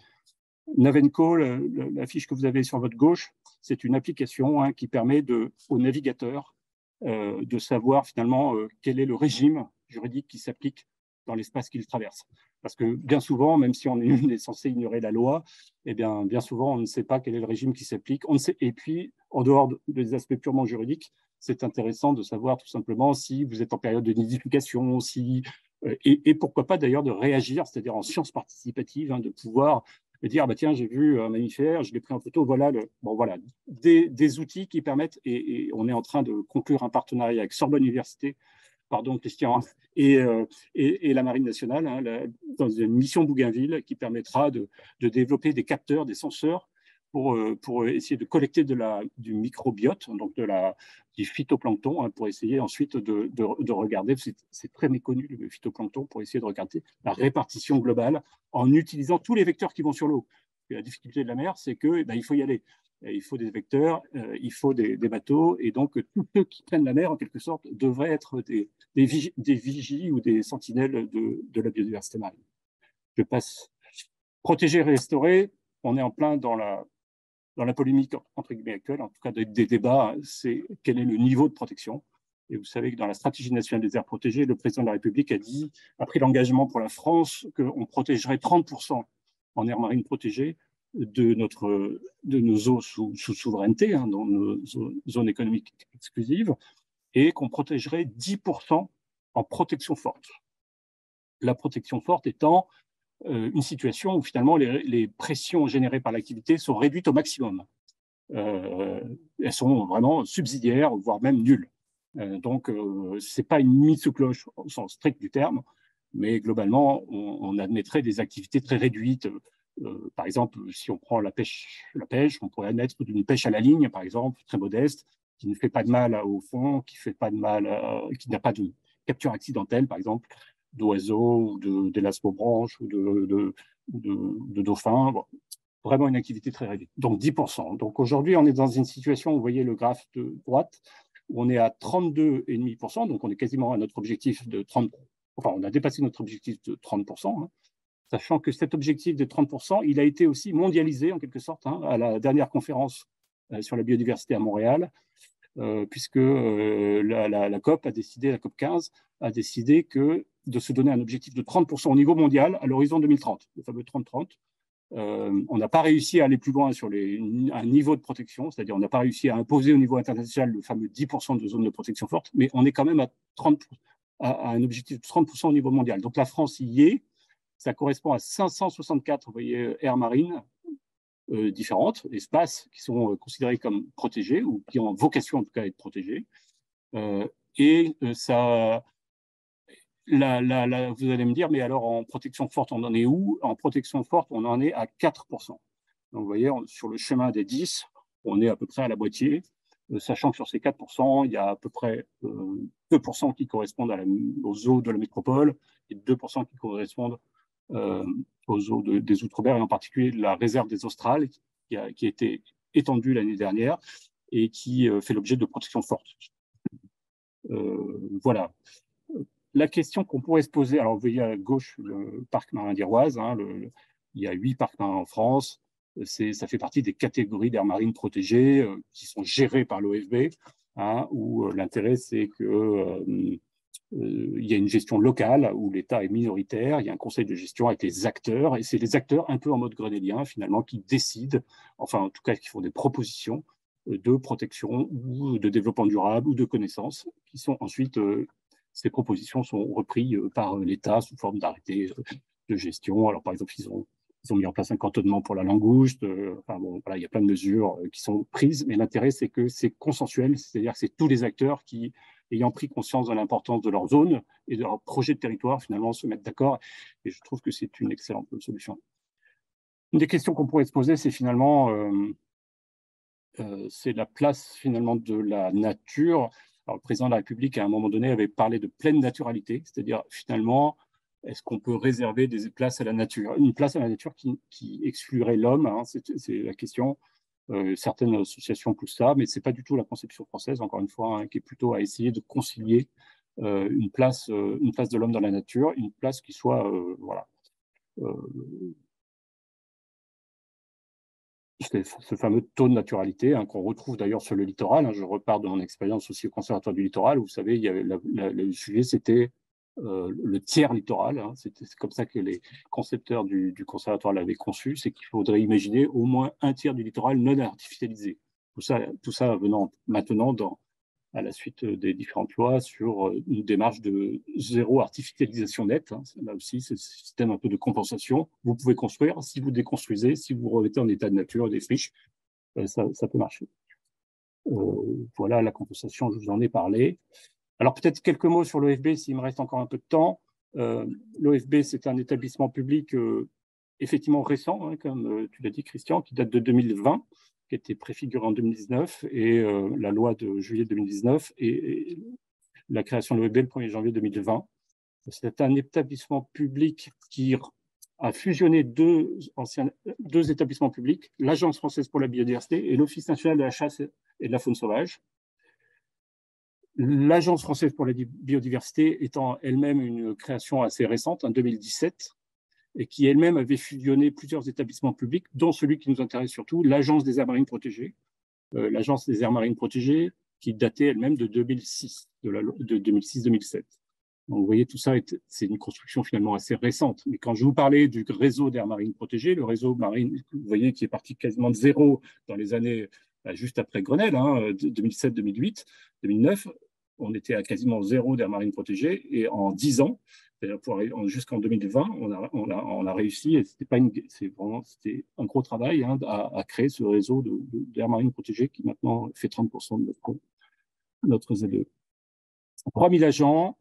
Speaker 3: Navenco, la fiche que vous avez sur votre gauche, c'est une application qui permet aux navigateurs de savoir finalement quel est le régime juridique qui s'applique dans l'espace qu'ils traversent. Parce que bien souvent, même si on est censé ignorer la loi, eh bien souvent, on ne sait pas quel est le régime qui s'applique. Et puis, en dehors des aspects purement juridiques, c'est intéressant de savoir tout simplement si vous êtes en période de nidification, et pourquoi pas d'ailleurs de réagir, c'est-à-dire en sciences participatives, de pouvoir dire bah tiens, j'ai vu un mammifère, je l'ai pris en photo, voilà des outils qui permettent, et on est en train de conclure un partenariat avec Sorbonne Université, pardon Christian, et la Marine nationale, dans une mission Bougainville qui permettra de développer des capteurs, des senseurs pour essayer de collecter du microbiote, donc du phytoplancton, pour essayer ensuite de regarder, c'est très méconnu le phytoplancton, pour essayer de regarder la répartition globale en utilisant tous les vecteurs qui vont sur l'eau. La difficulté de la mer, c'est qu'il faut y aller. Il faut des vecteurs, il faut des bateaux, et donc tous ceux qui prennent la mer, en quelque sorte, devraient être des vigies ou des sentinelles de la biodiversité marine. Je passe. Protéger, restaurer, on est en plein dans la polémique entre guillemets actuelle, en tout cas des débats, c'est quel est le niveau de protection. Et vous savez que dans la stratégie nationale des aires protégées, le président de la République a pris l'engagement pour la France qu'on protégerait 30% en aires marines protégées de nos eaux sous souveraineté, dans nos zones économiques exclusives, et qu'on protégerait 10% en protection forte. La protection forte étant une situation où finalement les pressions générées par l'activité sont réduites au maximum. Elles sont vraiment subsidiaires, voire même nulles. Donc, ce n'est pas une mise sous cloche au sens strict du terme, mais globalement, on admettrait des activités très réduites. Par exemple, si on prend la pêche, on pourrait admettre une pêche à la ligne, par exemple, très modeste, qui ne fait pas de mal au fond, qui n'a pas de capture accidentelle, par exemple, d'oiseaux, ou d'élasmobranches, ou de dauphins. Bon, vraiment une activité très réduite. Donc 10%. Donc aujourd'hui, on est dans une situation, vous voyez le graphe de droite, où on est à 32,5%. Donc on est quasiment à notre objectif de 30%. Enfin, on a dépassé notre objectif de 30%. Sachant que cet objectif de 30%, il a été aussi mondialisé en quelque sorte à la dernière conférence sur la biodiversité à Montréal, puisque la COP a décidé, la COP 15 a décidé de se donner un objectif de 30% au niveau mondial à l'horizon 2030, le fameux 30-30. On n'a pas réussi à aller plus loin sur un niveau de protection, c'est-à-dire on n'a pas réussi à imposer au niveau international le fameux 10% de zones de protection forte, mais on est quand même à un objectif de 30% au niveau mondial. Donc la France y est, ça correspond à 564, vous voyez, aires marines différentes, espaces qui sont considérés comme protégés ou qui ont vocation en tout cas à être protégés. Ça, vous allez me dire, mais alors en protection forte, on en est où? En protection forte, on en est à 4%. Donc, vous voyez, sur le chemin des 10, on est à peu près à la moitié, sachant que sur ces 4%, il y a à peu près 2% qui correspondent aux eaux de la métropole et 2% qui correspondent aux eaux des Outre-mer, et en particulier la réserve des Australes, qui a été étendue l'année dernière et qui fait l'objet de protections fortes. Voilà. La question qu'on pourrait se poser, alors vous voyez à gauche le parc marin d'Iroise, hein, il y a 8 parcs marins en France, ça fait partie des catégories d'aires marines protégées qui sont gérées par l'OFB, hein, où l'intérêt c'est que il y a une gestion locale où l'État est minoritaire, il y a un conseil de gestion avec les acteurs, et c'est les acteurs un peu en mode grenellien finalement qui décident, enfin en tout cas qui font des propositions de protection ou de développement durable ou de connaissances qui sont ensuite, ces propositions sont reprises par l'État sous forme d'arrêtés de gestion. Alors par exemple, ils ont mis en place un cantonnement pour la langouste. Enfin bon, voilà, il y a plein de mesures qui sont prises, mais l'intérêt c'est que c'est consensuel, c'est-à-dire que c'est tous les acteurs qui, ayant pris conscience de l'importance de leur zone et de leur projet de territoire, finalement se mettent d'accord. Et je trouve que c'est une excellente solution. Une des questions qu'on pourrait se poser, c'est finalement c'est la place finalement de la nature. Alors, le président de la République, à un moment donné, avait parlé de pleine naturalité, c'est-à-dire finalement, est-ce qu'on peut réserver des places à la nature? Une place à la nature qui exclurait l'homme, hein, c'est la question. Certaines associations poussent ça, mais ce n'est pas du tout la conception française, encore une fois, hein, qui est plutôt à essayer de concilier une place de l'homme dans la nature, une place qui soit, voilà, ce fameux taux de naturalité, hein, qu'on retrouve d'ailleurs sur le littoral. Hein, je repars de mon expérience aussi au Conservatoire du littoral. Vous savez, il y avait le sujet, c'était le tiers littoral. Hein, c'est comme ça que les concepteurs du Conservatoire l'avaient conçu, c'est qu'il faudrait imaginer au moins un tiers du littoral non artificialisé. Tout ça venant maintenant à la suite des différentes lois sur une démarche de zéro artificialisation nette. Hein. Là aussi, c'est un système un peu de compensation. Vous pouvez construire, si vous déconstruisez, si vous remettez en état de nature des friches, ça peut marcher. Voilà la compensation, je vous en ai parlé. Alors peut-être quelques mots sur l'OFB, s'il me reste encore un peu de temps. L'OFB, c'est un établissement public effectivement récent, hein, comme tu l'as dit, Christian, qui date de 2020, qui a été préfiguré en 2019, et la loi de juillet 2019, et la création de l'OFB le 1er janvier 2020. C'est un établissement public qui a fusionné deux établissements publics, l'Agence française pour la biodiversité et l'Office national de la chasse et de la faune sauvage. L'Agence française pour la biodiversité étant elle-même une création assez récente, en 2017, et qui elle-même avait fusionné plusieurs établissements publics, dont celui qui nous intéresse surtout, l'Agence des aires marines protégées. L'Agence des aires marines protégées, qui datait elle-même de 2006, de 2006-2007. Donc, vous voyez, tout ça, c'est une construction finalement assez récente. Mais quand je vous parlais du réseau d'aires marines protégées, le réseau marine, vous voyez, qui est parti quasiment de zéro dans les années juste après Grenelle, hein, 2007, 2008, 2009, on était à quasiment zéro d'aires marines protégées. Et en 10 ans, jusqu'en 2020, on a réussi, et c'était un gros travail, hein, à créer ce réseau d'aires marines protégées qui maintenant fait 30% de notre ZE. 3000 agents,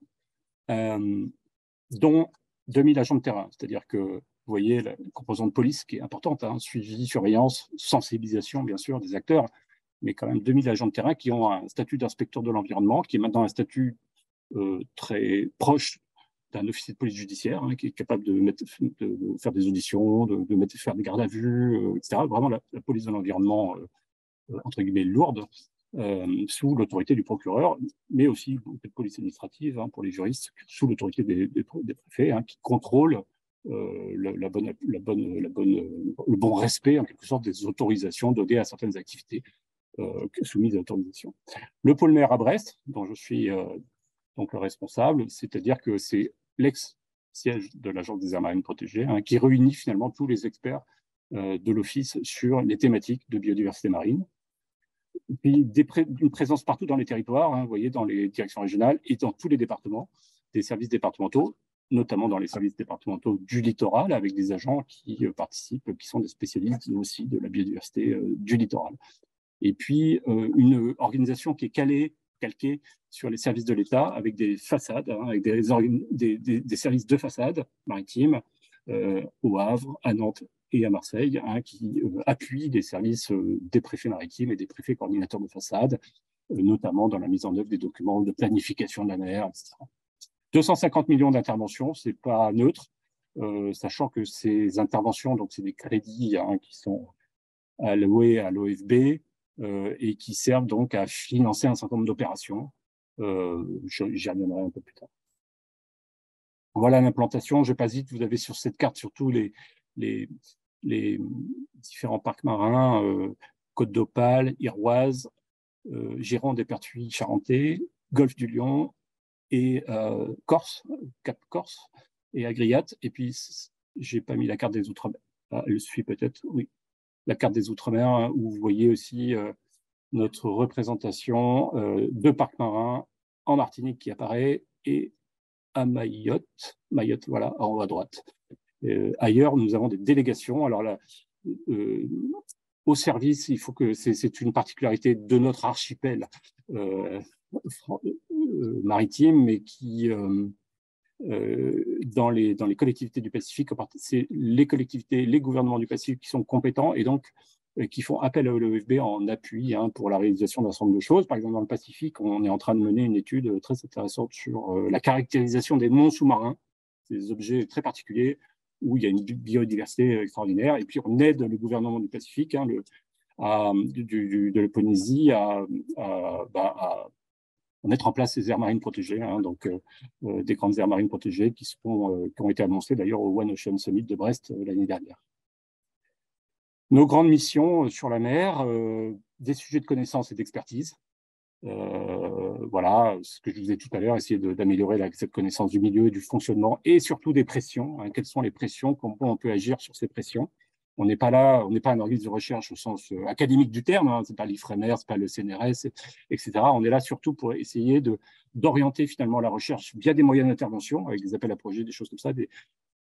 Speaker 3: dont 2000 agents de terrain. C'est-à-dire que, vous voyez, la composante police qui est importante, hein, suivi, surveillance, sensibilisation, bien sûr, des acteurs, mais quand même 2000 agents de terrain qui ont un statut d'inspecteur de l'environnement, qui est maintenant un statut très proche d'un officier de police judiciaire, hein, qui est capable de faire des auditions, de faire des gardes à vue, etc. Vraiment la police de l'environnement, entre guillemets, lourde, sous l'autorité du procureur, mais aussi de police administrative, hein, pour les juristes, sous l'autorité des préfets, hein, qui contrôlent le bon respect, en quelque sorte, des autorisations données à certaines activités soumises à autorisation. Le pôle mer à Brest, dont je suis donc le responsable, c'est-à-dire que c'est l'ex-siège de l'Agence des aires marines protégées, hein, qui réunit finalement tous les experts de l'Office sur les thématiques de biodiversité marine. Et puis une présence partout dans les territoires, hein, vous voyez, dans les directions régionales et dans tous les départements, des services départementaux, notamment dans les services départementaux du littoral, avec des agents qui participent, qui sont des spécialistes aussi de la biodiversité du littoral. Et puis une organisation qui est calquée sur les services de l'État, avec des façades, hein, avec des services de façade maritimes au Havre, à Nantes et à Marseille, hein, qui appuient les services des préfets maritimes et des préfets coordinateurs de façade, notamment dans la mise en œuvre des documents de planification de la mer, etc. 250 millions d'interventions, c'est pas neutre, sachant que ces interventions, donc c'est des crédits, hein, qui sont alloués à l'OFB et qui servent donc à financer un certain nombre d'opérations. J'y reviendrai un peu plus tard. Voilà l'implantation. Je passe vite. Vous avez sur cette carte surtout les différents parcs marins, Côte d'Opale, Iroise, Gironde et Pertuis, Charentais, Golfe du Lion et Corse, Cap Corse et Agriat. Et puis, j'ai pas mis la carte des Outre-mer. Ah, elle suit peut-être, oui. La carte des Outre-mer, hein, où vous voyez aussi notre représentation de parcs marins en Martinique qui apparaît et à Mayotte, voilà, en haut à droite. Ailleurs, nous avons des délégations. Alors là, au service, il faut que c'est une particularité de notre archipel maritime, mais qui dans les collectivités du Pacifique, c'est les collectivités, les gouvernements du Pacifique qui sont compétents et donc qui font appel à l'OFB en appui, hein, pour la réalisation d'un certain nombre de choses. Par exemple, dans le Pacifique, on est en train de mener une étude très intéressante sur la caractérisation des monts sous-marins, des objets très particuliers où il y a une biodiversité extraordinaire. Et puis, on aide le gouvernement du Pacifique, hein, de la Polynésie à mettre en place ces aires marines protégées, hein, donc des grandes aires marines protégées qui ont été annoncées d'ailleurs au One Ocean Summit de Brest l'année dernière. Nos grandes missions sur la mer, des sujets de connaissance et d'expertise. Voilà, ce que je vous disais tout à l'heure, essayer d'améliorer cette connaissance du milieu et du fonctionnement et surtout des pressions. Hein, quelles sont les pressions, comment on peut agir sur ces pressions. On n'est pas là, on n'est pas un organisme de recherche au sens académique du terme, hein, c'est pas l'IFREMER, c'est pas le CNRS, etc. On est là surtout pour essayer d'orienter finalement la recherche via des moyens d'intervention, avec des appels à projets, des choses comme ça,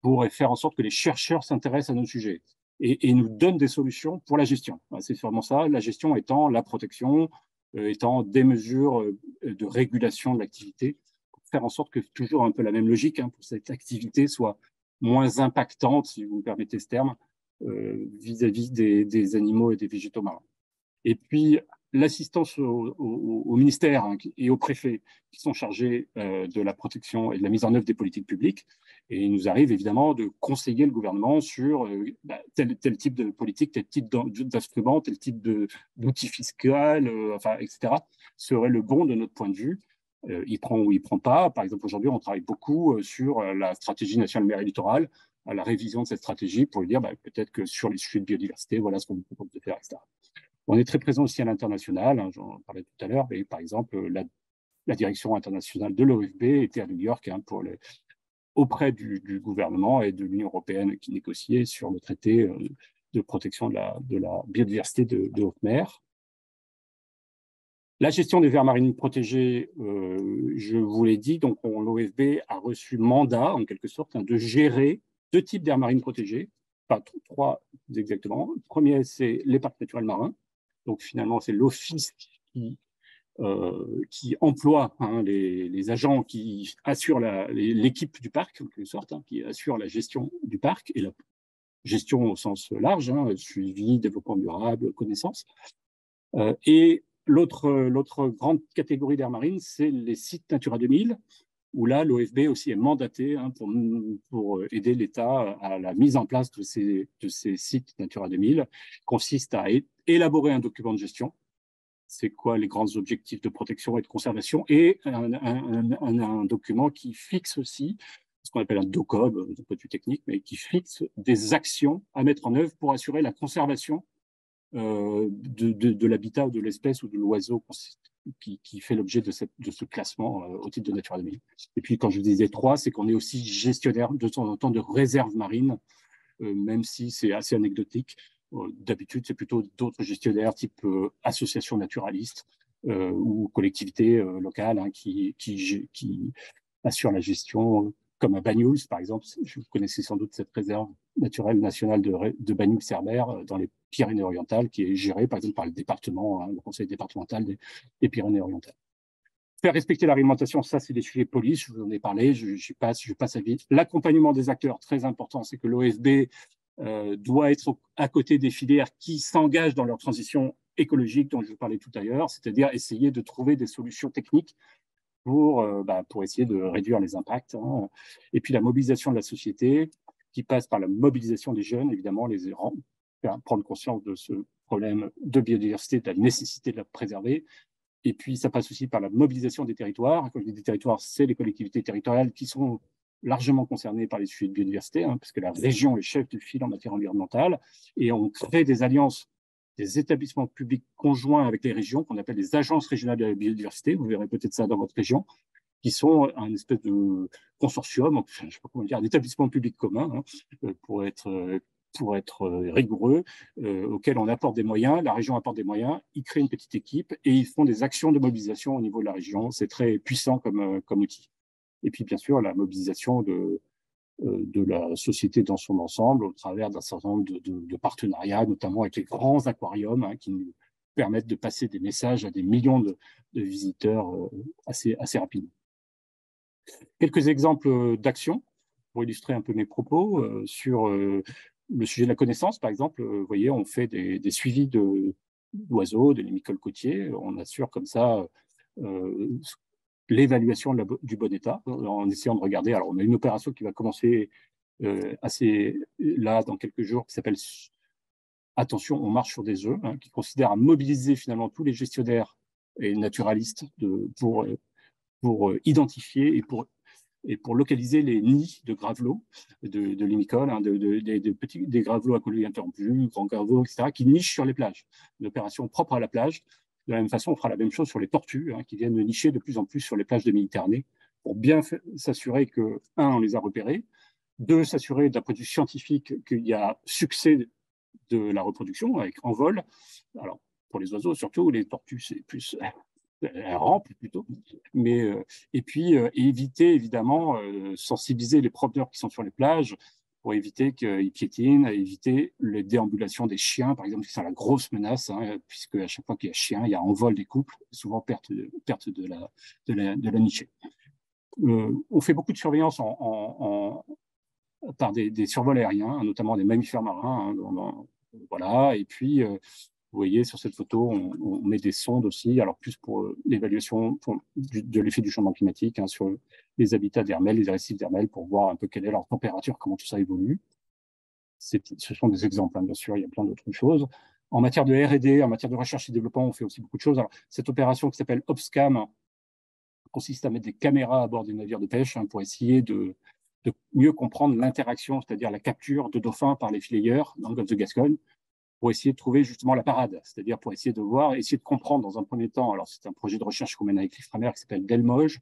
Speaker 3: pour faire en sorte que les chercheurs s'intéressent à nos sujets et nous donnent des solutions pour la gestion. C'est vraiment ça, la gestion étant la protection, étant des mesures de régulation de l'activité, pour faire en sorte que toujours un peu la même logique, hein, pour que cette activité soit moins impactante, si vous me permettez ce terme, vis-à-vis des animaux et des végétaux marins. Et puis, l'assistance au ministère, hein, et aux préfets qui sont chargés de la protection et de la mise en œuvre des politiques publiques. Et il nous arrive évidemment de conseiller le gouvernement sur tel type de politique, tel type d'instrument, tel type d'outil fiscal, etc. serait le bon de notre point de vue. Il prend ou il ne prend pas. Par exemple, aujourd'hui, on travaille beaucoup sur la stratégie nationale mer et littoral, à la révision de cette stratégie pour lui dire peut-être que sur les sujets de biodiversité, voilà ce qu'on nous propose de faire, etc. On est très présent aussi à l'international, hein, j'en parlais tout à l'heure, mais par exemple, la direction internationale de l'OFB était à New York, hein, auprès du gouvernement et de l'Union européenne qui négociait sur le traité de protection de la biodiversité de haute mer. La gestion des aires marines protégées, je vous l'ai dit, donc l'OFB a reçu mandat, en quelque sorte, hein, de gérer 2 types d'aires marines protégées, enfin 3 exactement. Le premier, c'est les parcs naturels marins. Donc finalement, c'est l'office qui emploie, hein, les agents qui assurent l'équipe du parc, en quelque sorte, hein, qui assure la gestion du parc et la gestion au sens large, hein, suivi, développement durable, connaissance. Et l'autre grande catégorie d'aires marines, c'est les sites Natura 2000, où là, l'OFB aussi est mandaté, hein, pour aider l'État à la mise en place de ces sites Natura 2000, consiste à élaborer un document de gestion. C'est quoi les grands objectifs de protection et de conservation, et un document qui fixe aussi ce qu'on appelle un DOCOB, d'un point de vue technique, mais qui fixe des actions à mettre en œuvre pour assurer la conservation de l'habitat ou de l'espèce ou de l'oiseau qui fait l'objet de ce classement au titre de Natura 2000. Et puis, quand je disais 3, c'est qu'on est aussi gestionnaire de temps en temps de réserves marines, même si c'est assez anecdotique. D'habitude, c'est plutôt d'autres gestionnaires type associations naturalistes ou collectivités locales, hein, qui assurent la gestion, comme à Banyuls, par exemple. Vous connaissez sans doute cette réserve naturelle nationale de Banyuls-Cerbère dans les Pyrénées-Orientales, qui est gérée, par exemple, par le département, hein, le conseil départemental des Pyrénées-Orientales. Faire respecter la réglementation, ça, c'est des sujets police, je vous en ai parlé, je passe à vite. L'accompagnement des acteurs, très important, c'est que l'OFB doit être à côté des filières qui s'engagent dans leur transition écologique dont je vous parlais tout à l'heure, c'est-à-dire essayer de trouver des solutions techniques pour essayer de réduire les impacts. Hein. Et puis la mobilisation de la société, qui passe par la mobilisation des jeunes, évidemment, prendre conscience de ce problème de biodiversité, de la nécessité de la préserver. Et puis ça passe aussi par la mobilisation des territoires. Quand je dis des territoires, c'est les collectivités territoriales qui sont largement concernées par les sujets de biodiversité, hein, puisque la région est chef de file en matière environnementale. Et on crée des alliances, des établissements publics conjoints avec les régions, qu'on appelle les agences régionales de la biodiversité. Vous verrez peut-être ça dans votre région, qui sont un espèce de consortium, je ne sais pas comment dire, d'établissements publics communs, hein, pour être rigoureux, auquel on apporte des moyens, la région apporte des moyens, ils créent une petite équipe et ils font des actions de mobilisation au niveau de la région. C'est très puissant comme outil. Et puis, bien sûr, la mobilisation de la société dans son ensemble au travers d'un certain nombre de partenariats, notamment avec les grands aquariums, hein, qui nous permettent de passer des messages à des millions de visiteurs assez rapidement. Quelques exemples d'actions pour illustrer un peu mes propos sur le sujet de la connaissance, par exemple. Vous voyez, on fait des suivis d'oiseaux, de limicoles côtiers. On assure comme ça l'évaluation du bon état en essayant de regarder. Alors, on a une opération qui va commencer là dans quelques jours qui s'appelle Attention, on marche sur des œufs, hein, qui considère à mobiliser finalement tous les gestionnaires et naturalistes pour identifier et pour localiser les nids de gravelots, de limicoles, hein, des gravelots à collier interrompu, grands gravelots, etc., qui nichent sur les plages. Une opération propre à la plage. De la même façon, on fera la même chose sur les tortues, hein, qui viennent nicher de plus en plus sur les plages de Méditerranée, pour bien s'assurer que, un, on les a repérés, deux, s'assurer d'un point de vue scientifique qu'il y a succès de la reproduction avec en vol. Alors, pour les oiseaux, surtout, les tortues, c'est plus rampe plutôt, et puis éviter évidemment sensibiliser les promeneurs qui sont sur les plages pour éviter qu'ils piétinent, éviter les déambulations des chiens, par exemple, qui sont la grosse menace, hein, puisque à chaque fois qu'il y a chien, il y a envol des couples, souvent perte de la nichée. On fait beaucoup de surveillance par des survols aériens, hein, notamment des mammifères marins, hein, voilà, et puis vous voyez, sur cette photo, on met des sondes aussi, alors plus pour l'évaluation de l'effet du changement climatique, hein, sur les habitats d'hermelles, les récifs d'hermelles, pour voir un peu quelle est leur température, comment tout ça évolue. Ce sont des exemples, hein, bien sûr, il y a plein d'autres choses. En matière de R&D, en matière de recherche et développement, on fait aussi beaucoup de choses. Alors, cette opération qui s'appelle OPSCAM consiste à mettre des caméras à bord des navires de pêche, hein, pour essayer de mieux comprendre l'interaction, c'est-à-dire la capture de dauphins par les fileyeurs dans le golfe de Gascogne, pour essayer de trouver justement la parade, c'est-à-dire pour essayer de comprendre dans un premier temps, alors c'est un projet de recherche qu'on mène avec l'IFRAMER qui s'appelle Delmoge,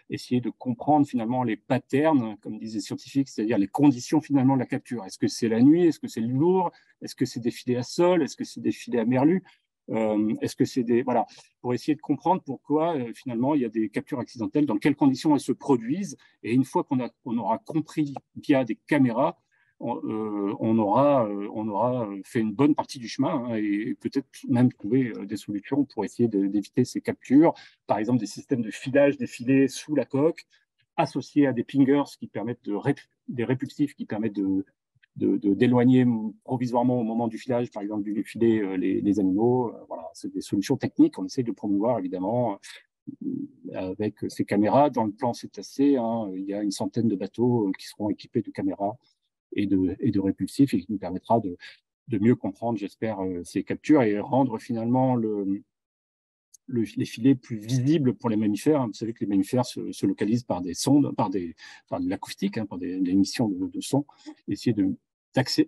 Speaker 3: essayer de comprendre finalement les patterns, comme disent les scientifiques, c'est-à-dire les conditions finalement de la capture. Est-ce que c'est la nuit? Est-ce que c'est le lourd? Est-ce que c'est des filets à sol? Est-ce que c'est des filets à merlu? Est-ce que c'est des... Voilà, pour essayer de comprendre pourquoi finalement il y a des captures accidentelles, dans quelles conditions elles se produisent. Et une fois qu'on aura compris via des caméras, on aura fait une bonne partie du chemin, hein, et peut-être même trouver des solutions pour essayer d'éviter ces captures. Par exemple, des systèmes de filage des filets sous la coque, associés à des pingers qui permettent des répulsifs qui permettent d'éloigner provisoirement au moment du filage, par exemple, du filet, les animaux. Voilà, c'est des solutions techniques qu'on essaie de promouvoir, évidemment, avec ces caméras. Dans le plan cétacé, hein, il y a une centaine de bateaux qui seront équipés de caméras et de répulsifs, et qui nous permettra de mieux comprendre, j'espère, ces captures et rendre finalement les filets plus visibles pour les mammifères. Vous savez que les mammifères se localisent par des sondes, par de l'acoustique, hein, par des émissions de son, essayer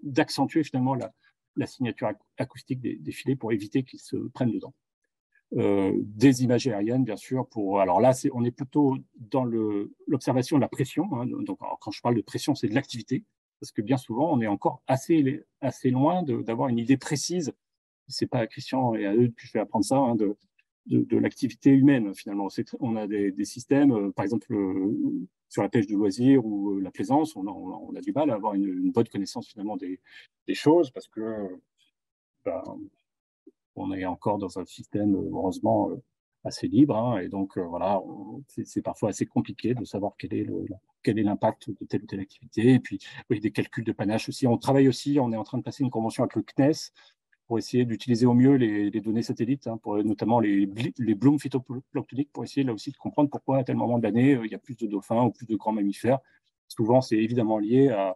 Speaker 3: d'accentuer finalement la signature acoustique des filets pour éviter qu'ils se prennent dedans. Des images aériennes, bien sûr. Alors là, on est plutôt dans l'observation de la pression, hein. Donc, alors, quand je parle de pression, c'est de l'activité, parce que bien souvent, on est encore assez loin d'avoir une idée précise. C'est pas à Christian et à eux que je vais apprendre ça, hein, de l'activité humaine, finalement. On a des systèmes, par exemple, sur la pêche de loisirs ou la plaisance, on a du mal à avoir une bonne connaissance, finalement, des choses, parce que on est encore dans un système, heureusement, assez libre, hein, et donc voilà, c'est parfois assez compliqué de savoir quel est l'impact de telle ou telle activité. Et puis, oui, des calculs de panache aussi. On travaille aussi, on est en train de passer une convention avec le CNES pour essayer d'utiliser au mieux les données satellites, hein, pour, notamment les blooms phytoplanctoniques, pour essayer là aussi de comprendre pourquoi à tel moment de l'année, il y a plus de dauphins ou plus de grands mammifères. Souvent, c'est évidemment lié à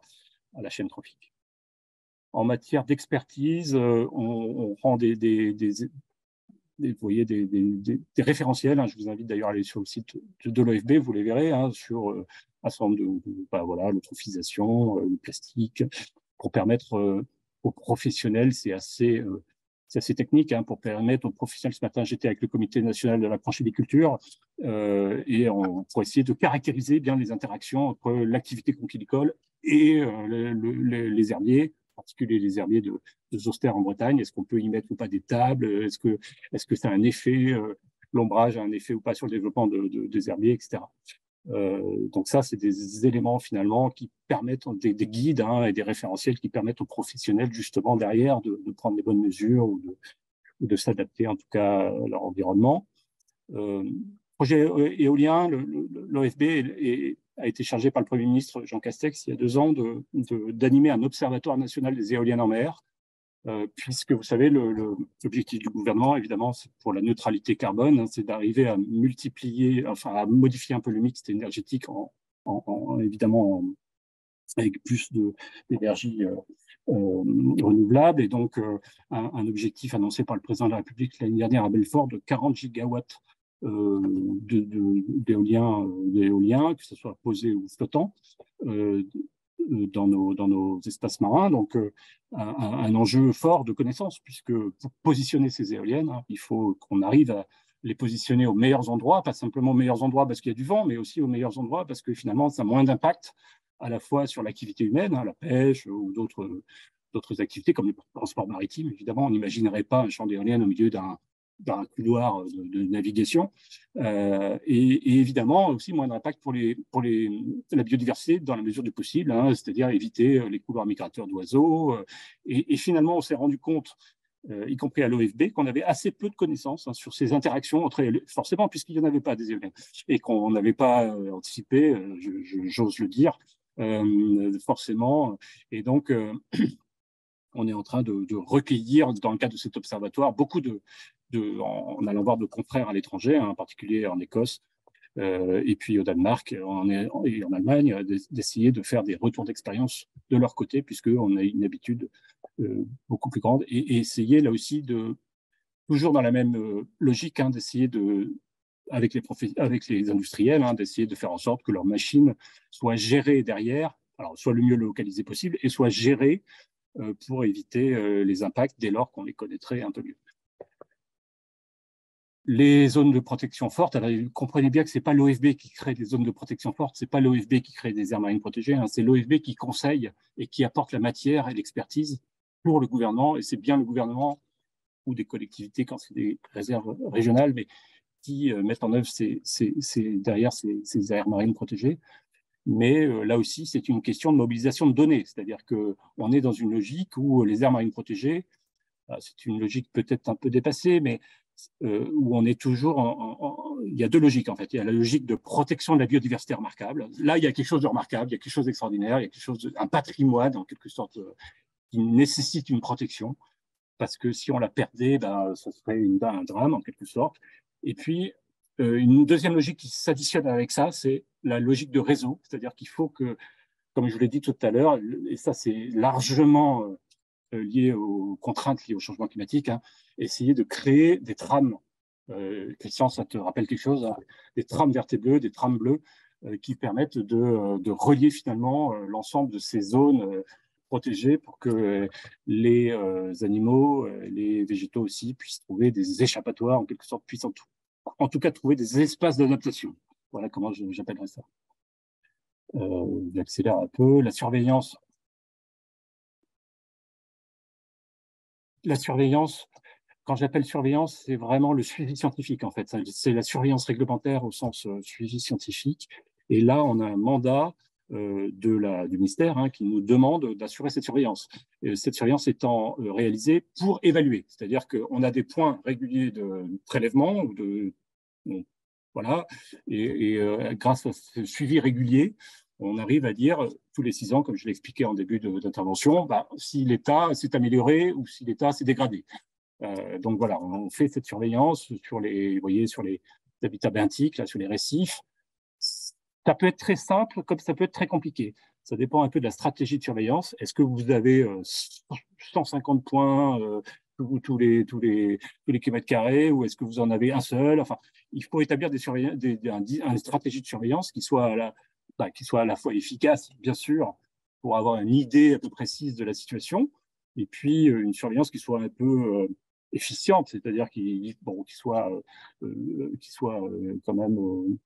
Speaker 3: la chaîne trophique. En matière d'expertise, on rend vous voyez, des référentiels, hein. Je vous invite d'ailleurs à aller sur le site de l'OFB, vous les verrez, hein, sur un certain nombre voilà, l'eutrophisation, le plastique, pour permettre aux professionnels, c'est assez technique, hein, pour permettre aux professionnels. Ce matin, j'étais avec le comité national de la branchiculture pour essayer de caractériser bien les interactions entre l'activité conchilicole et les herbiers, en particulier les herbiers de zoster en Bretagne. Est-ce qu'on peut y mettre ou pas des tables? Est-ce que ça a un effet, l'ombrage a un effet ou pas sur le développement des herbiers, etc. Donc ça, c'est des éléments finalement qui permettent, des guides, hein, et des référentiels qui permettent aux professionnels justement derrière de prendre les bonnes mesures ou de s'adapter en tout cas à leur environnement. Projet éolien, l'OFB a été chargé par le Premier ministre Jean Castex il y a 2 ans d'animer un observatoire national des éoliennes en mer, puisque vous savez, l'objectif du gouvernement, évidemment, c'est pour la neutralité carbone, hein, c'est d'arriver à multiplier, enfin à modifier un peu le mix énergétique évidemment avec plus d'énergie renouvelable. Et donc, un objectif annoncé par le président de la République l'année dernière à Belfort de 40 gigawatts d'éolien, que ce soit posé ou flottant, dans nos espaces marins. Donc, un enjeu fort de connaissance, puisque pour positionner ces éoliennes, hein, il faut qu'on arrive à les positionner aux meilleurs endroits, pas simplement aux meilleurs endroits parce qu'il y a du vent, mais aussi aux meilleurs endroits parce que finalement, ça a moins d'impact à la fois sur l'activité humaine, hein, la pêche ou d'autres activités comme le transport maritime. Évidemment, on n'imaginerait pas un champ d'éoliennes au milieu d'un couloir de navigation, et évidemment aussi moins d'impact pour la biodiversité dans la mesure du possible, hein, c'est-à-dire éviter les couloirs migrateurs d'oiseaux. Et finalement, on s'est rendu compte, y compris à l'OFB, qu'on avait assez peu de connaissances, hein, sur ces interactions entre, forcément, puisqu'il n'y en avait pas des éoliennes et qu'on n'avait pas anticipé, j'ose le dire, forcément. Et donc, on est en train de recueillir, dans le cadre de cet observatoire, beaucoup en allant voir de confrères à l'étranger, hein, en particulier en Écosse, et puis au Danemark et en Allemagne, d'essayer de faire des retours d'expérience de leur côté, puisqu'on a une habitude beaucoup plus grande, et essayer là aussi toujours dans la même logique, hein, d'essayer avec les industriels, hein, d'essayer de faire en sorte que leurs machines soient gérées derrière, alors soit le mieux localisées possible, et soient gérées pour éviter les impacts dès lors qu'on les connaîtrait un peu mieux. Les zones de protection fortes, alors vous comprenez bien que ce n'est pas l'OFB qui crée des zones de protection fortes, ce n'est pas l'OFB qui crée des aires marines protégées, hein, c'est l'OFB qui conseille et qui apporte la matière et l'expertise pour le gouvernement, et c'est bien le gouvernement ou des collectivités quand c'est des réserves régionales, mais qui mettent en œuvre derrière ces aires marines protégées. Mais là aussi, c'est une question de mobilisation de données, c'est-à-dire qu'on est dans une logique où les aires marines protégées, c'est une logique peut-être un peu dépassée, mais où on est toujours il y a 2 logiques en fait. Il y a la logique de protection de la biodiversité remarquable. Là, il y a quelque chose de remarquable, il y a quelque chose d'extraordinaire, il y a quelque chose un patrimoine en quelque sorte qui nécessite une protection, parce que si on la perdait, ça serait un drame en quelque sorte. Et puis, une deuxième logique qui s'additionne avec ça, c'est la logique de réseau, c'est-à-dire qu'il faut que, comme je vous l'ai dit tout à l'heure, et ça c'est largement lié aux contraintes liées au changement climatique, hein, essayer de créer des trames. Christian, ça te rappelle quelque chose, hein, des trames vertes et bleues, des trames bleues, qui permettent de relier finalement l'ensemble de ces zones protégées pour que les animaux, les végétaux aussi, puissent trouver des échappatoires, en quelque sorte, puissent en tout cas trouver des espaces d'adaptation. Voilà comment j'appellerais ça. J'accélère un peu. La surveillance, quand j'appelle surveillance, c'est vraiment le suivi scientifique, en fait. C'est la surveillance réglementaire au sens suivi scientifique. Et là, on a un mandat du ministère, hein, qui nous demande d'assurer cette surveillance. Et cette surveillance étant réalisée pour évaluer. C'est-à-dire qu'on a des points réguliers de prélèvement ou de Donc, voilà. Grâce à ce suivi régulier, on arrive à dire tous les 6 ans, comme je l'ai expliqué en début d'intervention, si l'État s'est amélioré ou si l'État s'est dégradé. Donc voilà, on fait cette surveillance sur les, vous voyez, sur les habitats benthiques, là, sur les récifs. Ça peut être très simple comme ça peut être très compliqué. Ça dépend un peu de la stratégie de surveillance. Est-ce que vous avez 150 points tous les kilomètres carrés, ou est-ce que vous en avez un seul? Enfin, il faut établir une stratégie de surveillance qui soit à la fois efficace, bien sûr, pour avoir une idée un peu précise de la situation, et puis une surveillance qui soit un peu efficiente, c'est-à-dire qui soit quand même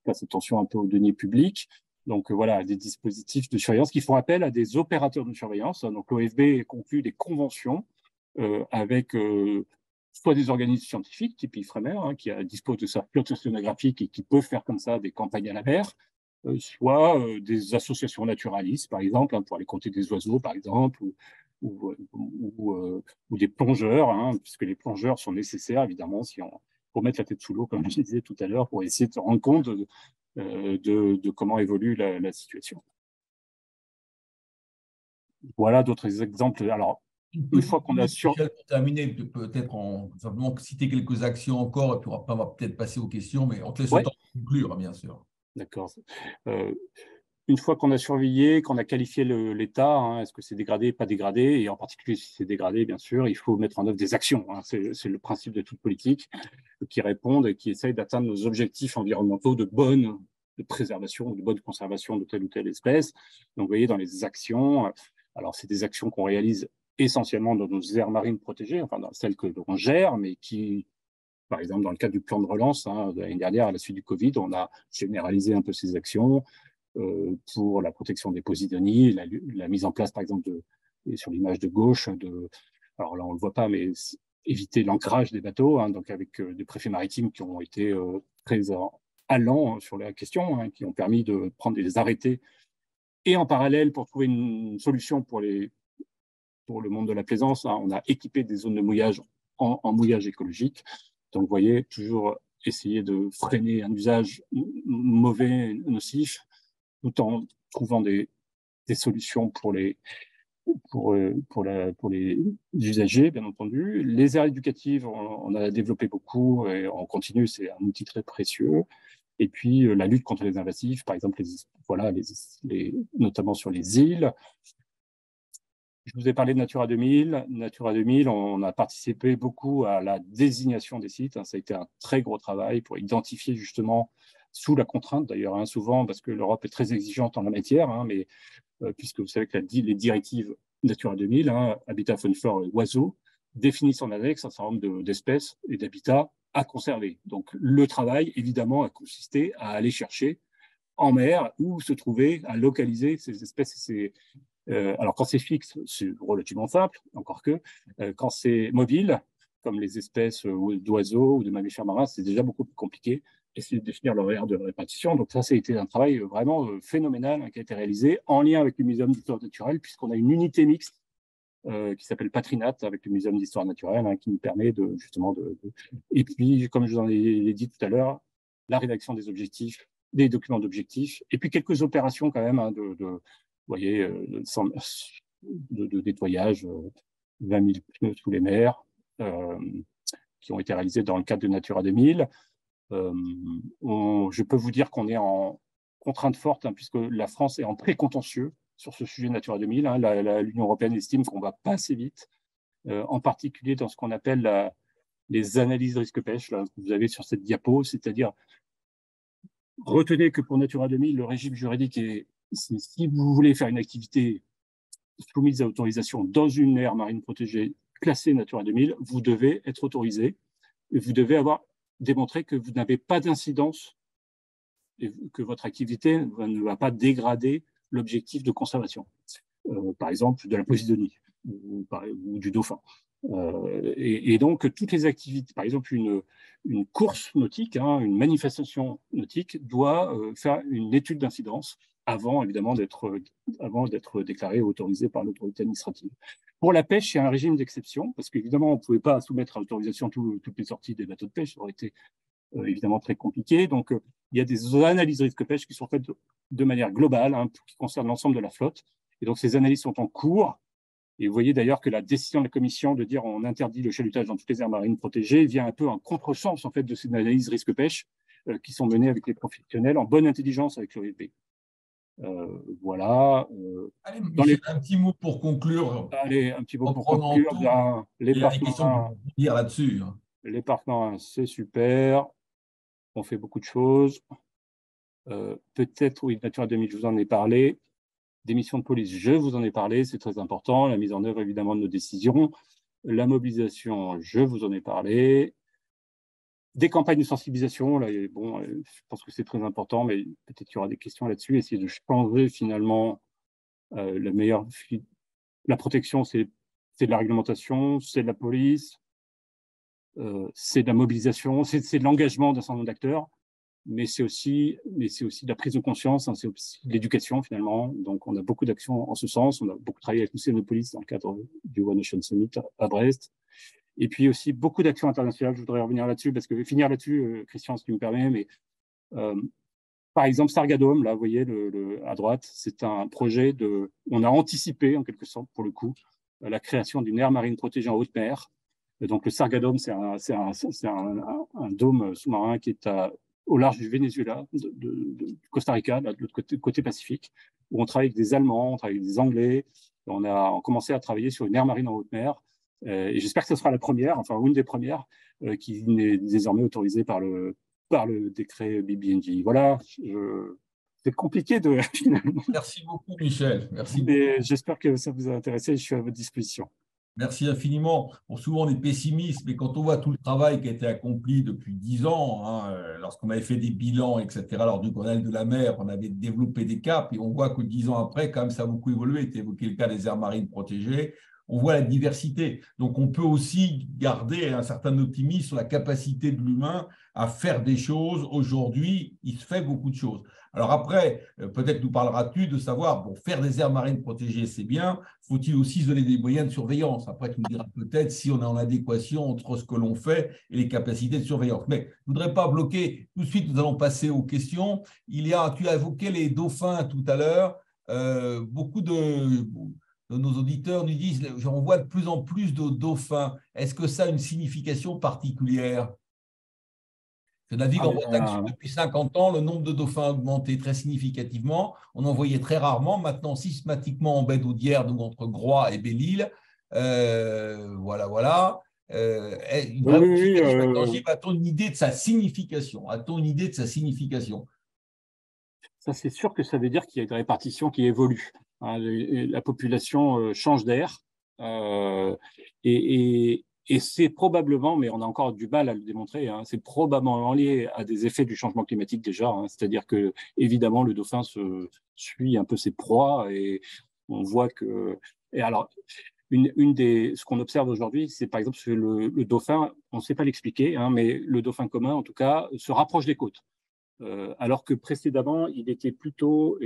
Speaker 3: fasse attention un peu aux deniers publics. Donc voilà, des dispositifs de surveillance qui font appel à des opérateurs de surveillance. Donc l'OFB conclut des conventions avec soit des organismes scientifiques, type IFREMER, qui disposent de sa flotte océanographique et qui peuvent faire comme ça des campagnes à la mer, soit des associations naturalistes, par exemple, pour aller compter des oiseaux, par exemple, ou des plongeurs, puisque les plongeurs sont nécessaires, évidemment, pour mettre la tête sous l'eau, comme je disais tout à l'heure, pour essayer de se rendre compte de comment évolue la situation. Voilà d'autres exemples. Alors, une fois qu'on a
Speaker 1: pour terminer, peut-être simplement citer quelques actions encore, et puis après on va peut-être passer aux questions, mais on te laisse le temps de conclure, bien sûr.
Speaker 3: D'accord. Une fois qu'on a surveillé, qu'on a qualifié l'État, est-ce que c'est dégradé, pas dégradé, et en particulier si c'est dégradé, bien sûr, il faut mettre en œuvre des actions. C'est le principe de toute politique qui répondent et qui essayent d'atteindre nos objectifs environnementaux de préservation ou de bonne conservation de telle ou telle espèce. Donc, vous voyez, dans les actions, alors c'est des actions qu'on réalise essentiellement dans nos aires marines protégées, enfin dans celles que l'on gère, mais qui, par exemple, dans le cadre du plan de relance, de l'année dernière, à la suite du Covid, on a généralisé un peu ces actions pour la protection des posidonies, la mise en place, par exemple, sur l'image de gauche, alors là, on ne le voit pas, mais éviter l'ancrage des bateaux, donc avec des préfets maritimes qui ont été très allants sur la question, qui ont permis de prendre des arrêtés, et en parallèle, pour trouver une solution pour le monde de la plaisance, on a équipé des zones de mouillage en mouillage écologique. Donc, vous voyez, toujours essayer de freiner un usage mauvais, nocif, tout en trouvant des solutions pour les usagers, bien entendu. Les aires éducatives, on a développé beaucoup et on continue, c'est un outil très précieux. Et puis, la lutte contre les invasifs, par exemple, notamment sur les îles. Je vous ai parlé de Natura 2000. Natura 2000, on a participé beaucoup à la désignation des sites. Ça a été un très gros travail pour identifier justement, sous la contrainte d'ailleurs, souvent, parce que l'Europe est très exigeante en la matière, mais puisque vous savez que les directives Natura 2000, Habitat, Faune, Flore et Oiseaux, définissent en annexe un certain nombre d'espèces et d'habitats à conserver. Donc le travail, évidemment, a consisté à aller chercher en mer où se trouver, à localiser ces espèces. Alors quand c'est fixe, c'est relativement simple, encore que quand c'est mobile, comme les espèces d'oiseaux ou de mammifères marins, c'est déjà beaucoup plus compliqué. Essayer de définir leur aire de répartition. Donc ça a été un travail vraiment phénoménal qui a été réalisé en lien avec le Muséum d'histoire naturelle, puisqu'on a une unité mixte qui s'appelle Patrinat avec le Muséum d'histoire naturelle, qui nous permet justement de... Et puis, comme je vous en ai dit tout à l'heure, la rédaction des objectifs, des documents d'objectifs, et puis quelques opérations quand même vous voyez, de nettoyage, 20 000 pneus sous les mers, qui ont été réalisés dans le cadre de Natura 2000. Je peux vous dire qu'on est en contrainte forte, puisque la France est en précontentieux sur ce sujet Natura 2000. L'Union européenne estime qu'on ne va pas assez vite, en particulier dans ce qu'on appelle les analyses risque-pêche, que vous avez sur cette diapo, c'est-à-dire, retenez que pour Natura 2000, le régime juridique c'est si vous voulez faire une activité soumise à autorisation dans une aire marine protégée classée Natura 2000, vous devez être autorisé et vous devez avoir démontré que vous n'avez pas d'incidence et que votre activité ne va pas dégrader l'objectif de conservation, par exemple de la posidonie ou du dauphin. Et donc, toutes les activités, par exemple une course nautique, une manifestation nautique doit faire une étude d'incidence avant, évidemment, d'être déclaré ou autorisé par l'autorité administrative. Pour la pêche, il y a un régime d'exception, parce qu'évidemment, on ne pouvait pas soumettre à autorisation toutes les sorties des bateaux de pêche, ça aurait été évidemment très compliqué. Donc, il y a des analyses risque pêche qui sont faites de manière globale, hein, qui concernent l'ensemble de la flotte. Et donc, ces analyses sont en cours. Et vous voyez d'ailleurs que la décision de la Commission de dire on interdit le chalutage dans toutes les aires marines protégées vient un peu en contresens en fait, de ces analyses risque pêche qui sont menées avec les professionnels en bonne intelligence avec l'OFB. Voilà.
Speaker 1: Allez, Michel, un petit mot pour conclure.
Speaker 3: Allez, un petit mot pour
Speaker 1: Reprenons
Speaker 3: conclure.
Speaker 1: tout.
Speaker 3: Ben, les
Speaker 1: Il y a
Speaker 3: parcs
Speaker 1: des questions
Speaker 3: marins,
Speaker 1: pour dire là-dessus.
Speaker 3: les parcs marins, c'est super. On fait beaucoup de choses. Peut-être, oui, Natura 2000, je vous en ai parlé. Des missions de police, je vous en ai parlé, c'est très important. La mise en œuvre, évidemment, de nos décisions. La mobilisation, je vous en ai parlé. Des campagnes de sensibilisation, là, bon, je pense que c'est très important, mais peut-être qu'il y aura des questions là-dessus. Essayer de changer finalement la protection, c'est de la réglementation, c'est de la police, c'est de la mobilisation, c'est de l'engagement d'un certain nombre d'acteurs, mais c'est aussi de la prise de conscience, hein, c'est aussi de l'éducation finalement. Donc on a beaucoup d'actions en ce sens. On a beaucoup travaillé avec l'Océan Police dans le cadre du One Ocean Summit à Brest. Et puis aussi beaucoup d'actions internationales. Je voudrais revenir là-dessus parce que je vais finir là-dessus, Christian, si tu me permets. Mais par exemple, Sargadome, là, vous voyez à droite, c'est un projet on a anticipé en quelque sorte pour le coup la création d'une aire marine protégée en haute mer. Et donc le Sargadome, c'est un dôme sous-marin qui est au large du Venezuela, du Costa Rica, là, de l'autre côté Pacifique, où on travaille avec des Allemands, on travaille avec des Anglais. On a commencé à travailler sur une aire marine en haute mer. Et j'espère que ce sera la première, enfin une des premières, qui est désormais autorisée par le décret BBNJ. Voilà, c'est compliqué de finalement.
Speaker 1: Merci beaucoup, Michel. Merci beaucoup.
Speaker 3: Mais j'espère que ça vous a intéressé. Je suis à votre disposition.
Speaker 1: Merci infiniment. Bon, souvent, on est pessimiste, mais quand on voit tout le travail qui a été accompli depuis 10 ans, hein, lorsqu'on avait fait des bilans, etc., lors du Grenelle de la mer, on avait développé des caps, et on voit que 10 ans après, quand même, ça a beaucoup évolué. Tu as évoqué le cas des aires marines protégées. On voit la diversité. Donc, on peut aussi garder un certain optimisme sur la capacité de l'humain à faire des choses. Aujourd'hui, il se fait beaucoup de choses. Alors après, peut-être nous parleras-tu de savoir, bon, faire des aires marines protégées, c'est bien. Faut-il aussi se donner des moyens de surveillance? Après, tu nous diras peut-être si on est en adéquation entre ce que l'on fait et les capacités de surveillance. Mais je ne voudrais pas bloquer. Tout de suite, nous allons passer aux questions. Tu as évoqué les dauphins tout à l'heure. Beaucoup de nos auditeurs nous disent, on voit de plus en plus de dauphins. Est-ce que ça a une signification particulière? Je navigue en Bretagne Sud depuis 50 ans, le nombre de dauphins a augmenté très significativement. On en voyait très rarement. Maintenant, systématiquement en baie d'Audière, donc entre Groix et Belle-Île. Voilà. Une vraie modification tangible. A-t-on une idée de sa signification? A-t-on une idée de sa signification?
Speaker 3: Ça, c'est sûr que ça veut dire qu'il y a une répartition qui évolue. Hein, la population change d'air. Et c'est probablement, mais on a encore du mal à le démontrer, hein, c'est probablement lié à des effets du changement climatique déjà. Hein, c'est-à-dire que, évidemment, le dauphin suit un peu ses proies et on voit que. Et alors, ce qu'on observe aujourd'hui, c'est par exemple que le dauphin, on ne sait pas l'expliquer, hein, mais le dauphin commun, en tout cas, se rapproche des côtes. Alors que précédemment, il était plutôt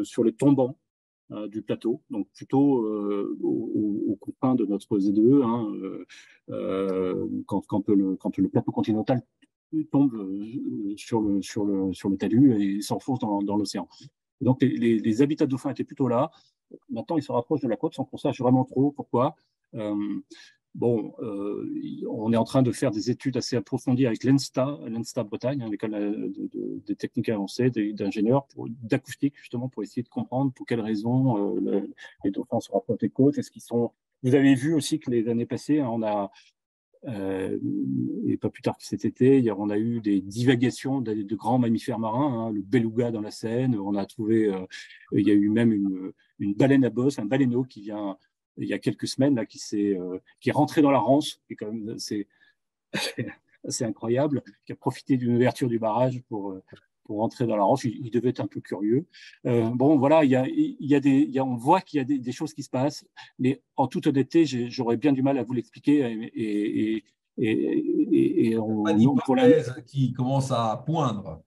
Speaker 3: sur les tombants du plateau, donc plutôt aux confins de notre ZE, hein, quand le plateau continental tombe sur le talus et s'enfonce dans l'océan. Donc les habitats de dauphins étaient plutôt là. Maintenant, ils se rapprochent de la côte sans qu'on sache vraiment trop pourquoi. Bon, on est en train de faire des études assez approfondies avec l'ENSTA Bretagne, l'école des techniques avancées, d'ingénieurs, d'acoustique, justement, pour essayer de comprendre pour quelles raisons les dauphins se rapprochent des côtes. Est-ce qu'ils sont. Vous avez vu aussi que les années passées, hein, on a, et pas plus tard que cet été, on a eu des divagations de grands mammifères marins, hein, le beluga dans la Seine. On a trouvé, il y a eu même une baleine à bosse, un baleineau qui vient. Il y a quelques semaines, là, qui est rentré dans la Rance, qui est quand même assez incroyable, qui a profité d'une ouverture du barrage pour rentrer dans la Rance. Il devait être un peu curieux. Bon, voilà, on voit qu'il y a des choses qui se passent, mais en toute honnêteté, j'aurais bien du mal à vous l'expliquer.
Speaker 1: Pas d'hypothèse qui commence à poindre.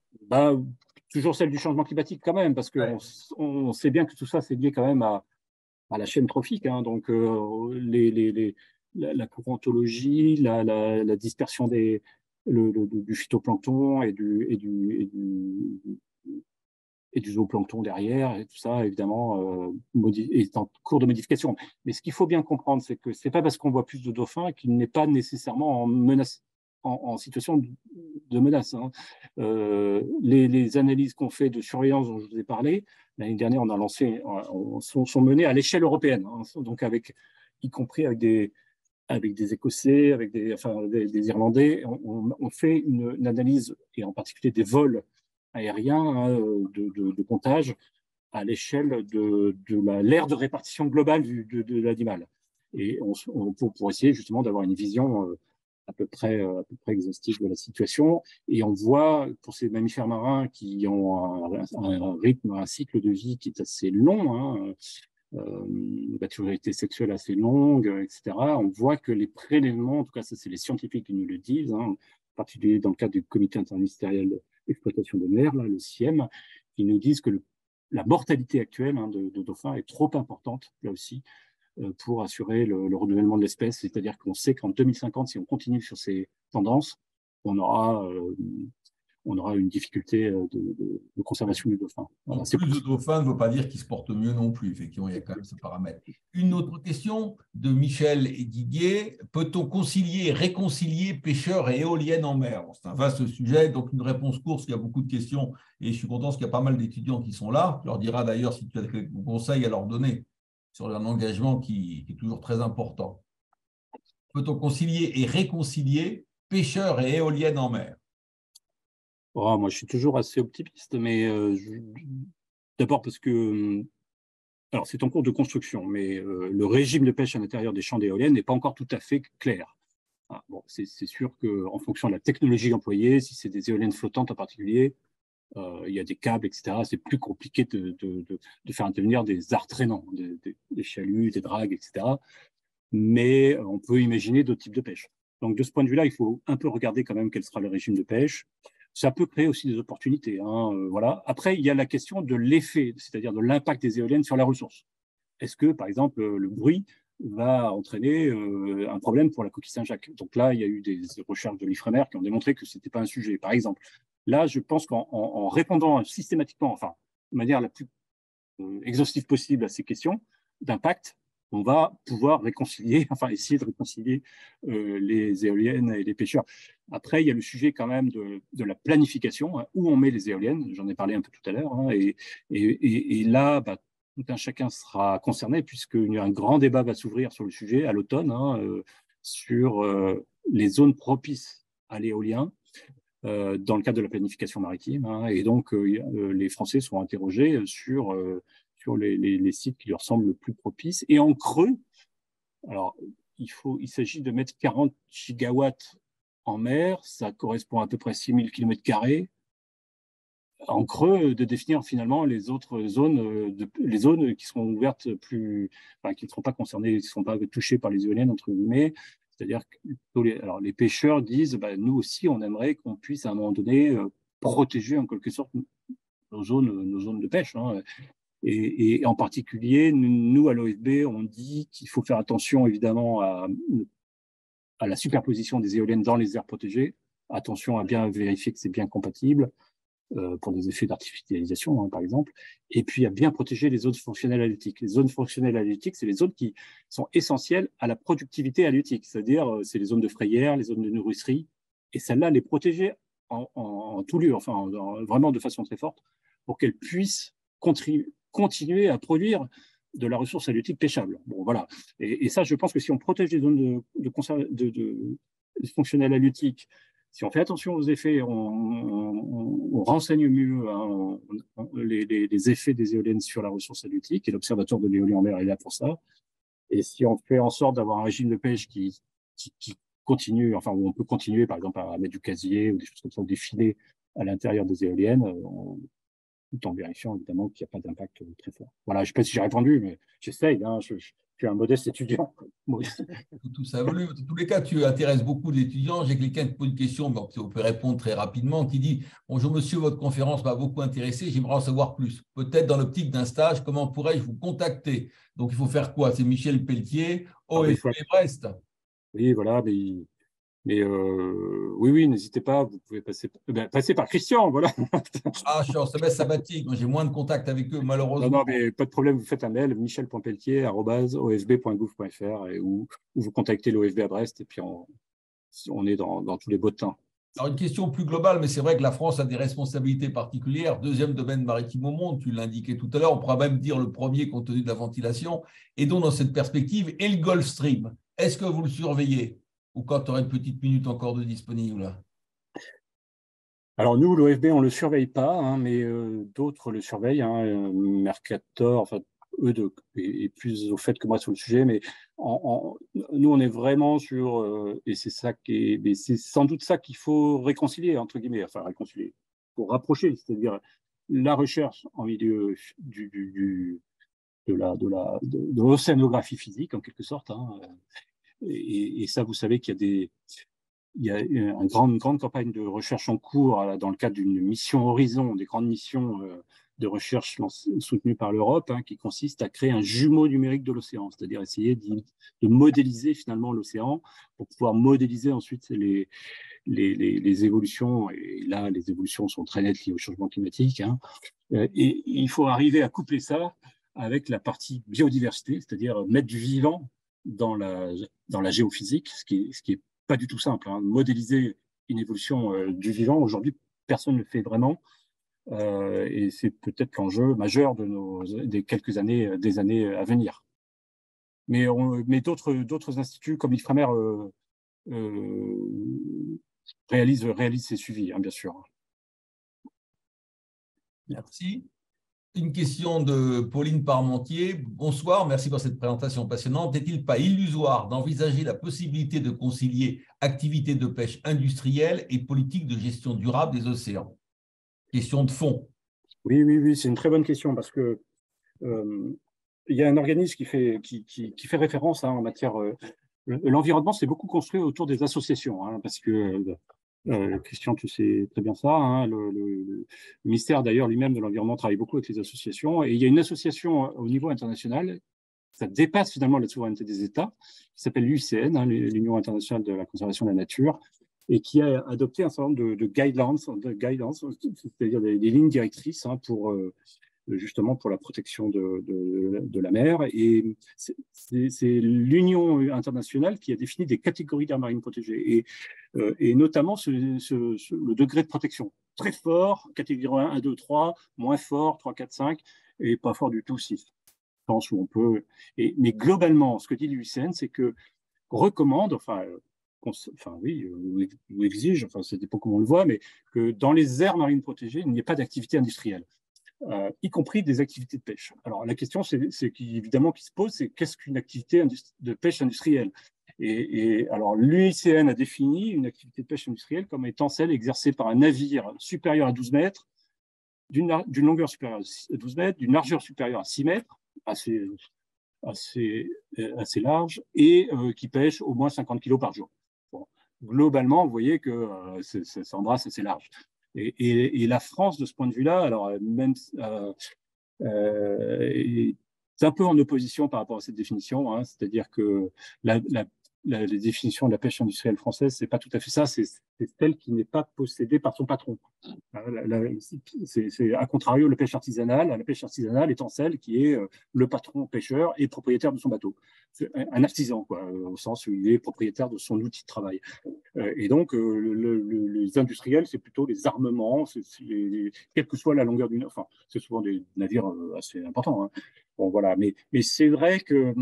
Speaker 3: Toujours celle du changement climatique quand même, parce qu'on on sait bien que tout ça, c'est lié quand même à la chaîne trophique, hein, donc la courantologie, la dispersion des du phytoplancton et du zooplancton derrière, et tout ça, évidemment, est en cours de modification. Mais ce qu'il faut bien comprendre, c'est que ce n'est pas parce qu'on voit plus de dauphins qu'il n'est pas nécessairement en menace, en situation de menace. Hein. Les analyses qu'on fait de surveillance dont je vous ai parlé, l'année dernière, on a lancé, sont menées à l'échelle européenne, hein, donc y compris avec des Écossais, avec des Irlandais. On fait une analyse, et en particulier des vols aériens, hein, de comptage à l'échelle de l'aire de répartition globale de l'animal. Et pour essayer justement d'avoir une vision à peu près exhaustive de la situation. Et on voit, pour ces mammifères marins qui ont un rythme, un cycle de vie qui est assez long, hein, une maturité sexuelle assez longue, etc. On voit que les prélèvements, en tout cas ça c'est les scientifiques qui nous le disent, hein, en particulier dans le cadre du comité interministériel d'exploitation de mer, là, le CIEM, qui nous disent que la mortalité actuelle, hein, de dauphins est trop importante, là aussi, pour assurer le renouvellement de l'espèce. C'est-à-dire qu'on sait qu'en 2050, si on continue sur ces tendances, on aura une difficulté de conservation du dauphin. Voilà,
Speaker 1: Donc, plus de dauphins ne veut pas dire qu'ils se portent mieux non plus. Effectivement, il y a quand même ce paramètre. Une autre question de Michel et Didier. Peut-on concilier et réconcilier pêcheurs et éoliennes en mer? C'est un vaste sujet, donc une réponse courte, il y a beaucoup de questions et je suis content parce qu'il y a pas mal d'étudiants qui sont là. Tu leur diras d'ailleurs si tu as quelques conseils à leur donner sur un engagement qui est toujours très important. Peut-on concilier et réconcilier pêcheurs et éoliennes en mer?
Speaker 3: Oh, moi, je suis toujours assez optimiste, mais d'abord parce que, alors c'est en cours de construction, mais le régime de pêche à l'intérieur des champs d'éoliennes n'est pas encore tout à fait clair. Ah, bon, c'est sûr qu'en fonction de la technologie employée, si c'est des éoliennes flottantes en particulier, il y a des câbles, etc. C'est plus compliqué de faire intervenir des arts traînants, des chaluts, des dragues, etc. Mais on peut imaginer d'autres types de pêche. Donc, de ce point de vue-là, il faut un peu regarder quand même quel sera le régime de pêche. Ça peut créer aussi des opportunités. Hein, voilà. Après, il y a la question de l'effet, c'est-à-dire de l'impact des éoliennes sur la ressource. Est-ce que, par exemple, le bruit va entraîner un problème pour la coquille Saint-Jacques? Donc là, il y a eu des recherches de l'IFREMER qui ont démontré que ce n'était pas un sujet. Par exemple, là, je pense qu'en répondant systématiquement, enfin, de manière la plus exhaustive possible à ces questions d'impact, on va pouvoir réconcilier, enfin essayer de réconcilier les éoliennes et les pêcheurs. Après, il y a le sujet quand même de la planification, hein, où on met les éoliennes, j'en ai parlé un peu tout à l'heure, hein, et là, bah, tout un chacun sera concerné, puisqu'un grand débat va s'ouvrir sur le sujet à l'automne, hein, sur les zones propices à l'éolien, dans le cadre de la planification maritime. Hein, et donc, les Français seront interrogés sur les sites qui leur semblent le plus propices. Et en creux, alors, il s'agit de mettre 40 gigawatts en mer, ça correspond à peu près 6000 km². En creux, de définir finalement les autres zones, les zones qui seront ouvertes qui ne seront pas concernées, qui ne seront pas touchées par les éoliennes, entre guillemets. C'est-à-dire que les pêcheurs disent, nous aussi, on aimerait qu'on puisse à un moment donné protéger en quelque sorte nos zones de pêche. Hein. Et en particulier, nous, à l'OFB, on dit qu'il faut faire attention évidemment à la superposition des éoliennes dans les aires protégées. Attention à bien vérifier que c'est bien compatible pour des effets d'artificialisation, hein, par exemple. Et puis à bien protéger les zones fonctionnelles halieutiques. Les zones fonctionnelles halieutiques, c'est les zones qui sont essentielles à la productivité halieutique, c'est-à-dire c'est les zones de frayère, les zones de nourricerie. Et celles-là, les protéger en tout lieu, enfin vraiment de façon très forte, pour qu'elles puissent continuer à produire de la ressource halieutique pêchable. Bon, voilà. Et ça, je pense que si on protège les zones de fonctionnelles halieutiques, si on fait attention aux effets, on renseigne mieux, hein, les effets des éoliennes sur la ressource halieutique, et l'Observatoire de l'éolien en mer est là pour ça. Et si on fait en sorte d'avoir un régime de pêche qui continue, enfin où on peut continuer par exemple à mettre du casier ou des choses comme ça, ou des filets à l'intérieur des éoliennes, tout en vérifiant évidemment qu'il n'y a pas d'impact très fort. Voilà, je ne sais pas si j'ai répondu, mais j'essaye, hein, je suis un modeste étudiant.
Speaker 1: Tout ça évolue. Dans tous les cas, tu intéresses beaucoup d'étudiants. J'ai quelqu'un qui pose une question, donc on peut répondre très rapidement, qui dit « Bonjour monsieur, votre conférence m'a beaucoup intéressé, j'aimerais en savoir plus. Peut-être dans l'optique d'un stage, comment pourrais-je vous contacter ?» Donc il faut faire quoi? C'est Michel Pelletier, OFB Brest.
Speaker 3: Oui, voilà, mais Mais oui, n'hésitez pas, vous pouvez passer par Christian, voilà.
Speaker 1: Ah, je suis en semestre sabbatique, j'ai moins de contact avec eux,
Speaker 3: Non,
Speaker 1: malheureusement.
Speaker 3: non, mais pas de problème, vous faites un mail, michel.pelletier@ofb.gouv.fr ou vous contactez l'OFB à Brest et puis on est dans tous les beaux temps.
Speaker 1: Alors, une question plus globale, mais c'est vrai que la France a des responsabilités particulières. Deuxième domaine maritime au monde, tu l'indiquais tout à l'heure, on pourra même dire le premier compte tenu de la ventilation. Et donc, dans cette perspective, et le Gulf Stream, est-ce que vous le surveillez? Ou quand tu auras une petite minute encore de disponible?
Speaker 3: Alors nous, l'OFB, on ne le surveille pas, hein, mais d'autres le surveillent, hein, Mercator, enfin, est plus au fait que moi sur le sujet, mais nous, on est vraiment sur, et mais c'est sans doute ça qu'il faut réconcilier, entre guillemets, enfin réconcilier, pour rapprocher, c'est-à-dire la recherche en milieu de l'océanographie physique, en quelque sorte, hein, et ça, vous savez qu'il y a il y a une grande campagne de recherche en cours dans le cadre d'une mission Horizon, des grandes missions de recherche soutenues par l'Europe, hein, qui consiste à créer un jumeau numérique de l'océan, c'est-à-dire essayer de modéliser finalement l'océan pour pouvoir modéliser ensuite les évolutions. Et là, les évolutions sont très nettes liées au changement climatique. Hein. Et il faut arriver à coupler ça avec la partie biodiversité, c'est-à-dire mettre du vivant dans la géophysique, ce qui est pas du tout simple. Hein. Modéliser une évolution du vivant, aujourd'hui, personne ne le fait vraiment. Et c'est peut-être l'enjeu majeur des quelques années, des années à venir. Mais d'autres instituts comme l'IFREMER réalisent ces suivis, hein, bien sûr.
Speaker 1: Merci. Une question de Pauline Parmentier. Bonsoir, merci pour cette présentation passionnante. N'est-il pas illusoire d'envisager la possibilité de concilier activité de pêche industrielle et politique de gestion durable des océans? Question de fond.
Speaker 3: Oui, c'est une très bonne question parce que il y a un organisme qui fait référence, hein, en matière. L'environnement, c'est beaucoup construit autour des associations, hein, parce que Christian, tu sais très bien ça. Hein, le ministère, d'ailleurs, lui-même de l'Environnement travaille beaucoup avec les associations. Et il y a une association au niveau international, ça dépasse finalement la souveraineté des États, qui s'appelle l'UICN, hein, l'Union internationale de la conservation de la nature, et qui a adopté un certain nombre de guidelines, c'est-à-dire des lignes directrices, hein, justement pour la protection de la mer. Et c'est l'Union internationale qui a défini des catégories d'aires marines protégées, et notamment le degré de protection. Très fort, catégorie 1, 2, 3, moins fort, 3, 4, 5, et pas fort du tout, 6. Je pense où on peut. Mais globalement, ce que dit l'UICN, c'est que recommande, oui, ou exige, enfin, ça dépend comment on le voit, mais que dans les aires marines protégées, il n'y ait pas d'activité industrielle. Y compris des activités de pêche. Alors la question, évidemment qui se pose, c'est qu'est-ce qu'une activité de pêche industrielle? Et alors l'UICN a défini une activité de pêche industrielle comme étant celle exercée par un navire supérieur à 12 mètres, d'une longueur supérieure à 12 mètres, d'une largeur supérieure à 6 mètres, assez large, et qui pêche au moins 50 kg par jour. Bon. Globalement, vous voyez que ça embrasse assez large. Et la France, de ce point de vue-là, alors même est un peu en opposition par rapport à cette définition, hein, c'est-à-dire que la définition de la pêche industrielle française, c'est pas tout à fait ça, c'est celle qui n'est pas possédée par son patron. C'est à contrario la pêche artisanale étant celle qui est le patron pêcheur et propriétaire de son bateau. C'est un artisan, quoi, au sens où il est propriétaire de son outil de travail. Et donc, les industriels, c'est plutôt les armements, quelle que soit la longueur du navire. Enfin, c'est souvent des navires assez importants. Hein. Bon, voilà. Mais c'est vrai que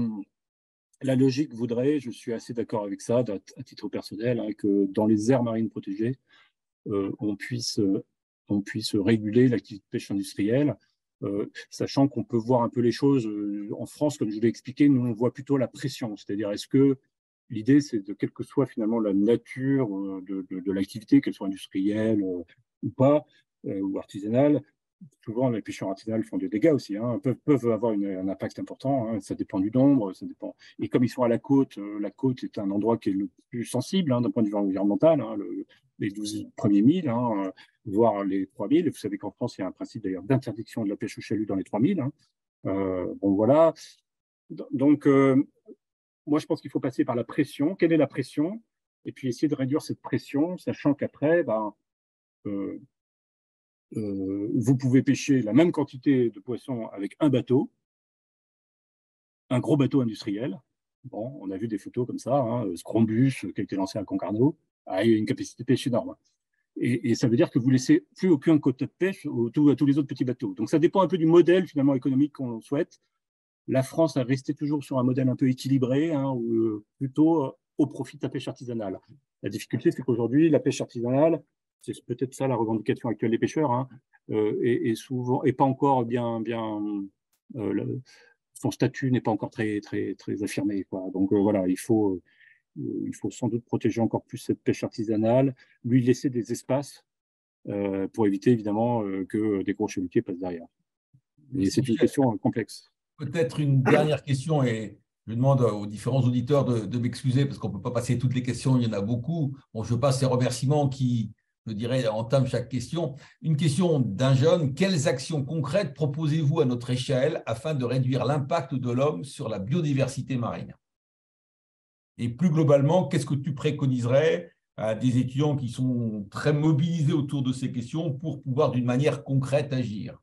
Speaker 3: la logique voudrait, je suis assez d'accord avec ça, à titre personnel, hein, que dans les aires marines protégées, on puisse réguler l'activité de pêche industrielle, sachant qu'on peut voir un peu les choses. En France, comme je l'ai expliqué, nous, on voit plutôt la pression. C'est-à-dire, est-ce que l'idée, c'est de, quelle que soit finalement la nature de l'activité, qu'elle soit industrielle ou pas, ou artisanale, souvent les pêcheurs artisanaux font des dégâts aussi, hein, peuvent avoir un impact important, hein, ça dépend du nombre, ça dépend. Et comme ils sont à la côte est un endroit qui est le plus sensible, hein, d'un point de vue environnemental, hein, les 12 premiers milles, hein, voire les 3000. Vous savez qu'en France, il y a un principe d'ailleurs d'interdiction de la pêche au chalut dans les 3000. Hein. Bon, voilà. Donc, moi, je pense qu'il faut passer par la pression. Quelle est la pression? et puis essayer de réduire cette pression, sachant qu'après, vous pouvez pêcher la même quantité de poissons avec un bateau, un gros bateau industriel. Bon, on a vu des photos comme ça, hein, Scrombus, qui a été lancé à Concarneau, a une capacité de pêche énorme. Et ça veut dire que vous laissez plus aucun quota de pêche à tous les autres petits bateaux. Donc ça dépend un peu du modèle finalement économique qu'on souhaite. La France a resté toujours sur un modèle un peu équilibré, hein, ou plutôt au profit de la pêche artisanale. La difficulté, c'est qu'aujourd'hui, la pêche artisanale, c'est peut-être ça la revendication actuelle des pêcheurs, hein, et souvent, et pas encore bien son statut n'est pas encore très affirmé, quoi. Donc voilà, il faut sans doute protéger encore plus cette pêche artisanale, lui laisser des espaces pour éviter évidemment que des gros chalutiers passent derrière. Mais c'est une question complexe.
Speaker 1: Peut-être une dernière question, et je demande aux différents auditeurs de m'excuser parce qu'on ne peut pas passer toutes les questions, il y en a beaucoup. Bon, je passe ces remerciements qui, je dirais, entament chaque question. Une question d'un jeune: quelles actions concrètes proposez-vous à notre échelle afin de réduire l'impact de l'homme sur la biodiversité marine? Et plus globalement, qu'est-ce que tu préconiserais à des étudiants qui sont très mobilisés autour de ces questions pour pouvoir d'une manière concrète agir,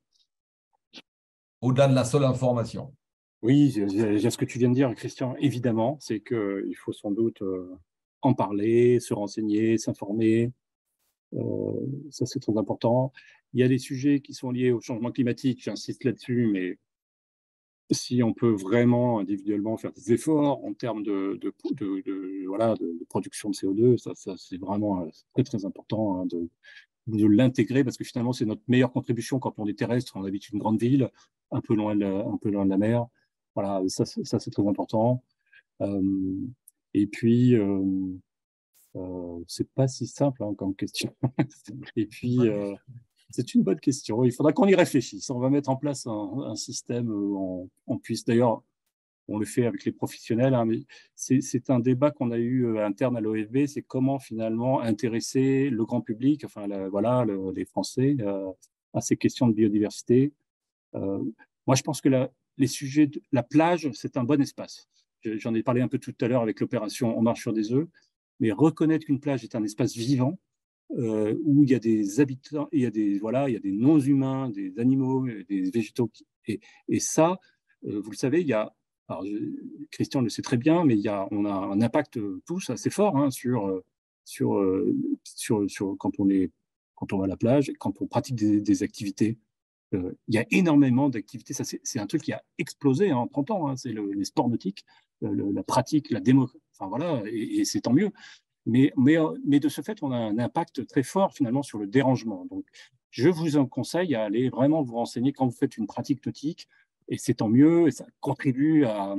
Speaker 1: au-delà de la seule information?
Speaker 3: Oui, j'ai ce que tu viens de dire, Christian, évidemment, c'est qu'il faut sans doute en parler, se renseigner, s'informer. Ça, c'est très important. Il y a des sujets qui sont liés au changement climatique, j'insiste là-dessus, mais si on peut vraiment individuellement faire des efforts en termes de production de CO2, ça c'est vraiment très, très important, hein, de l'intégrer, parce que finalement, c'est notre meilleure contribution quand on est terrestre, on habite une grande ville, un peu loin de la mer. Voilà, ça c'est très important. Et puis, c'est pas si simple, hein, comme question. Et puis, c'est une bonne question. Il faudra qu'on y réfléchisse. On va mettre en place un système où on puisse, d'ailleurs, on le fait avec les professionnels, hein, mais c'est un débat qu'on a eu interne à l'OFB, c'est comment finalement intéresser le grand public, enfin les Français, à ces questions de biodiversité. Moi, je pense que les sujets de la plage, c'est un bon espace. J'en ai parlé un peu tout à l'heure avec l'opération On marche sur des œufs, mais reconnaître qu'une plage est un espace vivant, où il y a des habitants, il y a des non-humains, des animaux, des végétaux, et ça, vous le savez, il y a, alors, Christian le sait très bien, mais on a un impact tous assez fort, hein, quand on va à la plage, quand on pratique des activités. Il y a énormément d'activités. Ça, c'est un truc qui a explosé, hein, en 30 ans. Hein, c'est les sports nautiques, la pratique, la démo. Enfin voilà, et c'est tant mieux. Mais de ce fait, on a un impact très fort finalement sur le dérangement. Donc, je vous en conseille à aller vraiment vous renseigner quand vous faites une pratique nautique, et c'est tant mieux, et ça contribue à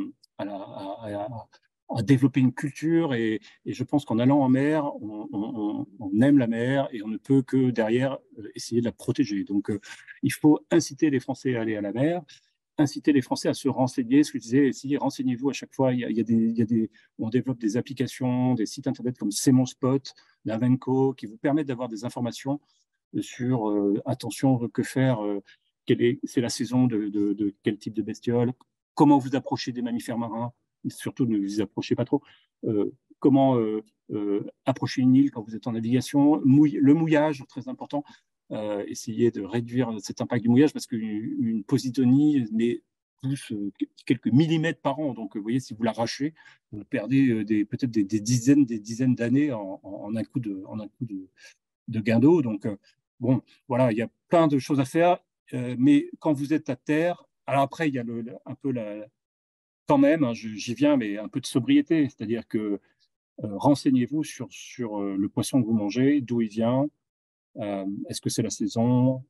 Speaker 3: développer une culture, et je pense qu'en allant en mer, on aime la mer, et on ne peut que derrière essayer de la protéger. Donc, il faut inciter les Français à aller à la mer, inciter les Français à se renseigner. Ce que je disais, essayez, renseignez-vous à chaque fois. On développe des applications, des sites internet comme C'est mon spot, l'Avenco, qui vous permettent d'avoir des informations sur attention, que faire, c'est la saison de quel type de bestiole, comment vous approcher des mammifères marins, surtout ne vous approchez pas trop, comment approcher une île quand vous êtes en navigation, le mouillage, très important. Essayer de réduire cet impact du mouillage, parce qu'une posidonie pousse quelques millimètres par an. Donc, vous voyez, si vous l'arrachez, vous perdez peut-être des dizaines d'années en un coup de gain d'eau. Donc, bon, voilà, il y a plein de choses à faire. Mais quand vous êtes à terre, alors après, il y a un peu quand même, hein, j'y viens, mais un peu de sobriété. C'est-à-dire que renseignez-vous sur le poisson que vous mangez, d'où il vient. Est-ce que c'est la saison?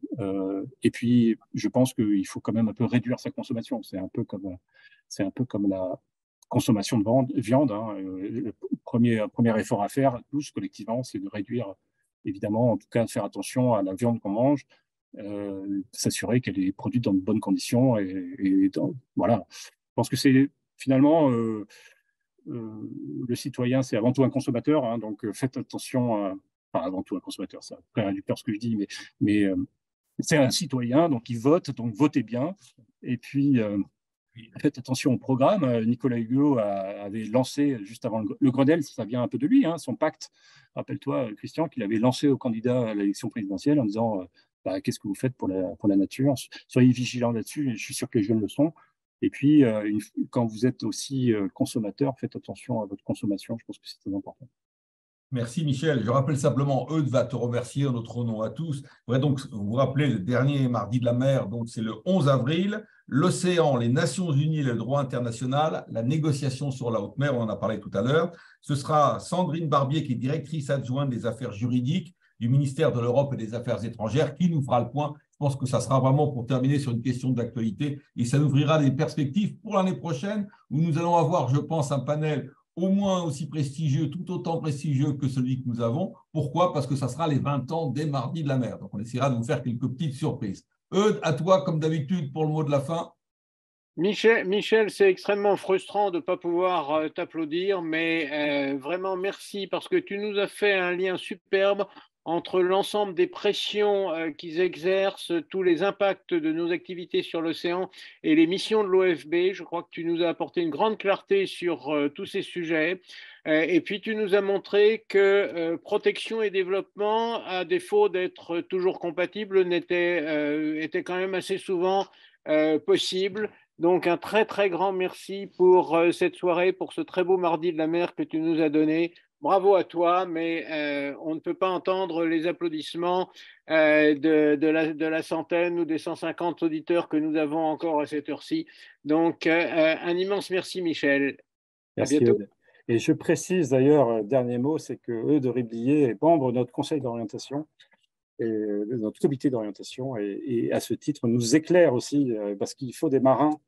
Speaker 3: Et puis, je pense qu'il faut quand même un peu réduire sa consommation. C'est un peu comme la consommation de viande. Hein. Le premier effort à faire, tous collectivement, c'est de réduire, évidemment, en tout cas, faire attention à la viande qu'on mange, s'assurer qu'elle est produite dans de bonnes conditions. Voilà. Je pense que c'est finalement le citoyen, c'est avant tout un consommateur. Hein, donc, faites attention à. Enfin, avant tout un consommateur, c'est très réducteur ce que je dis, mais c'est un citoyen, donc il vote, donc votez bien. Et puis, Faites attention au programme. Nicolas Hulot avait lancé, juste avant le Grenelle, ça vient un peu de lui, hein, son pacte. Rappelle-toi, Christian, qu'il avait lancé au candidat à l'élection présidentielle en disant qu'est-ce que vous faites pour la nature? Soyez vigilants là-dessus, je suis sûr que les jeunes le sont. Et puis, quand vous êtes aussi consommateur, faites attention à votre consommation, je pense que c'est très important.
Speaker 1: Merci Michel. Je rappelle simplement, Eudes va te remercier en notre nom à tous. Je voudrais donc vous rappeler le dernier mardi de la mer, donc c'est le 11 avril, l'océan, les Nations Unies et le droit international, la négociation sur la haute mer, on en a parlé tout à l'heure. Ce sera Sandrine Barbier, qui est directrice adjointe des affaires juridiques du ministère de l'Europe et des Affaires étrangères, qui nous fera le point. Je pense que ça sera vraiment pour terminer sur une question d'actualité et ça nous ouvrira des perspectives pour l'année prochaine où nous allons avoir, je pense, un panel au moins aussi prestigieux, tout autant prestigieux que celui que nous avons. Pourquoi? Parce que ça sera les 20 ans des Mardis de la mer. Donc, on essaiera de vous faire quelques petites surprises. Eudes, à toi, comme d'habitude, pour le mot de la fin.
Speaker 2: Michel, c'est extrêmement frustrant de ne pas pouvoir t'applaudir, mais vraiment merci parce que tu nous as fait un lien superbe entre l'ensemble des pressions qu'ils exercent, tous les impacts de nos activités sur l'océan et les missions de l'OFB. Je crois que tu nous as apporté une grande clarté sur tous ces sujets. Et puis, tu nous as montré que protection et développement, à défaut d'être toujours compatibles, était quand même assez souvent possible. Donc, un très, très grand merci pour cette soirée, pour ce très beau mardi de la mer que tu nous as donné. Bravo à toi, mais on ne peut pas entendre les applaudissements de la centaine ou des 150 auditeurs que nous avons encore à cette heure-ci. Donc, un immense merci, Michel.
Speaker 3: Merci, à bientôt. Eudes. Et je précise d'ailleurs, dernier mot, c'est que Eudes Riblier est membre de notre conseil d'orientation, de notre comité d'orientation, et à ce titre nous éclaire aussi, parce qu'il faut des marins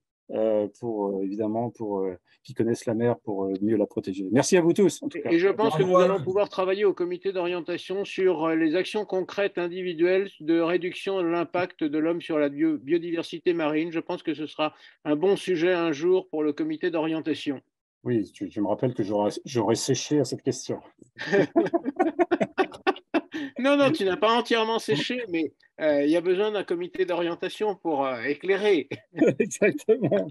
Speaker 3: qui connaissent la mer pour mieux la protéger. Merci à vous tous. En tout cas.
Speaker 2: Et je pense que nous allons pouvoir travailler au comité d'orientation sur les actions concrètes individuelles de réduction de l'impact de l'homme sur la biodiversité marine. Je pense que ce sera un bon sujet un jour pour le comité d'orientation.
Speaker 3: Oui, je me rappelle que j'aurais séché à cette question.
Speaker 2: Non, tu n'as pas entièrement séché, mais il y a besoin d'un comité d'orientation pour éclairer.
Speaker 3: Exactement.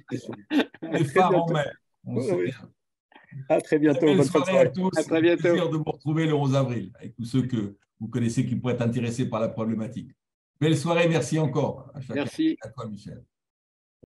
Speaker 1: Les phares en mer.
Speaker 3: Oui. À très bientôt.
Speaker 1: Bonne soirée à tous.
Speaker 2: À très bientôt.
Speaker 1: Plaisir de vous retrouver le 11 avril avec tous ceux que vous connaissez qui pourraient être intéressés par la problématique. Belle soirée, merci encore.
Speaker 2: Merci.
Speaker 1: À toi, Michel.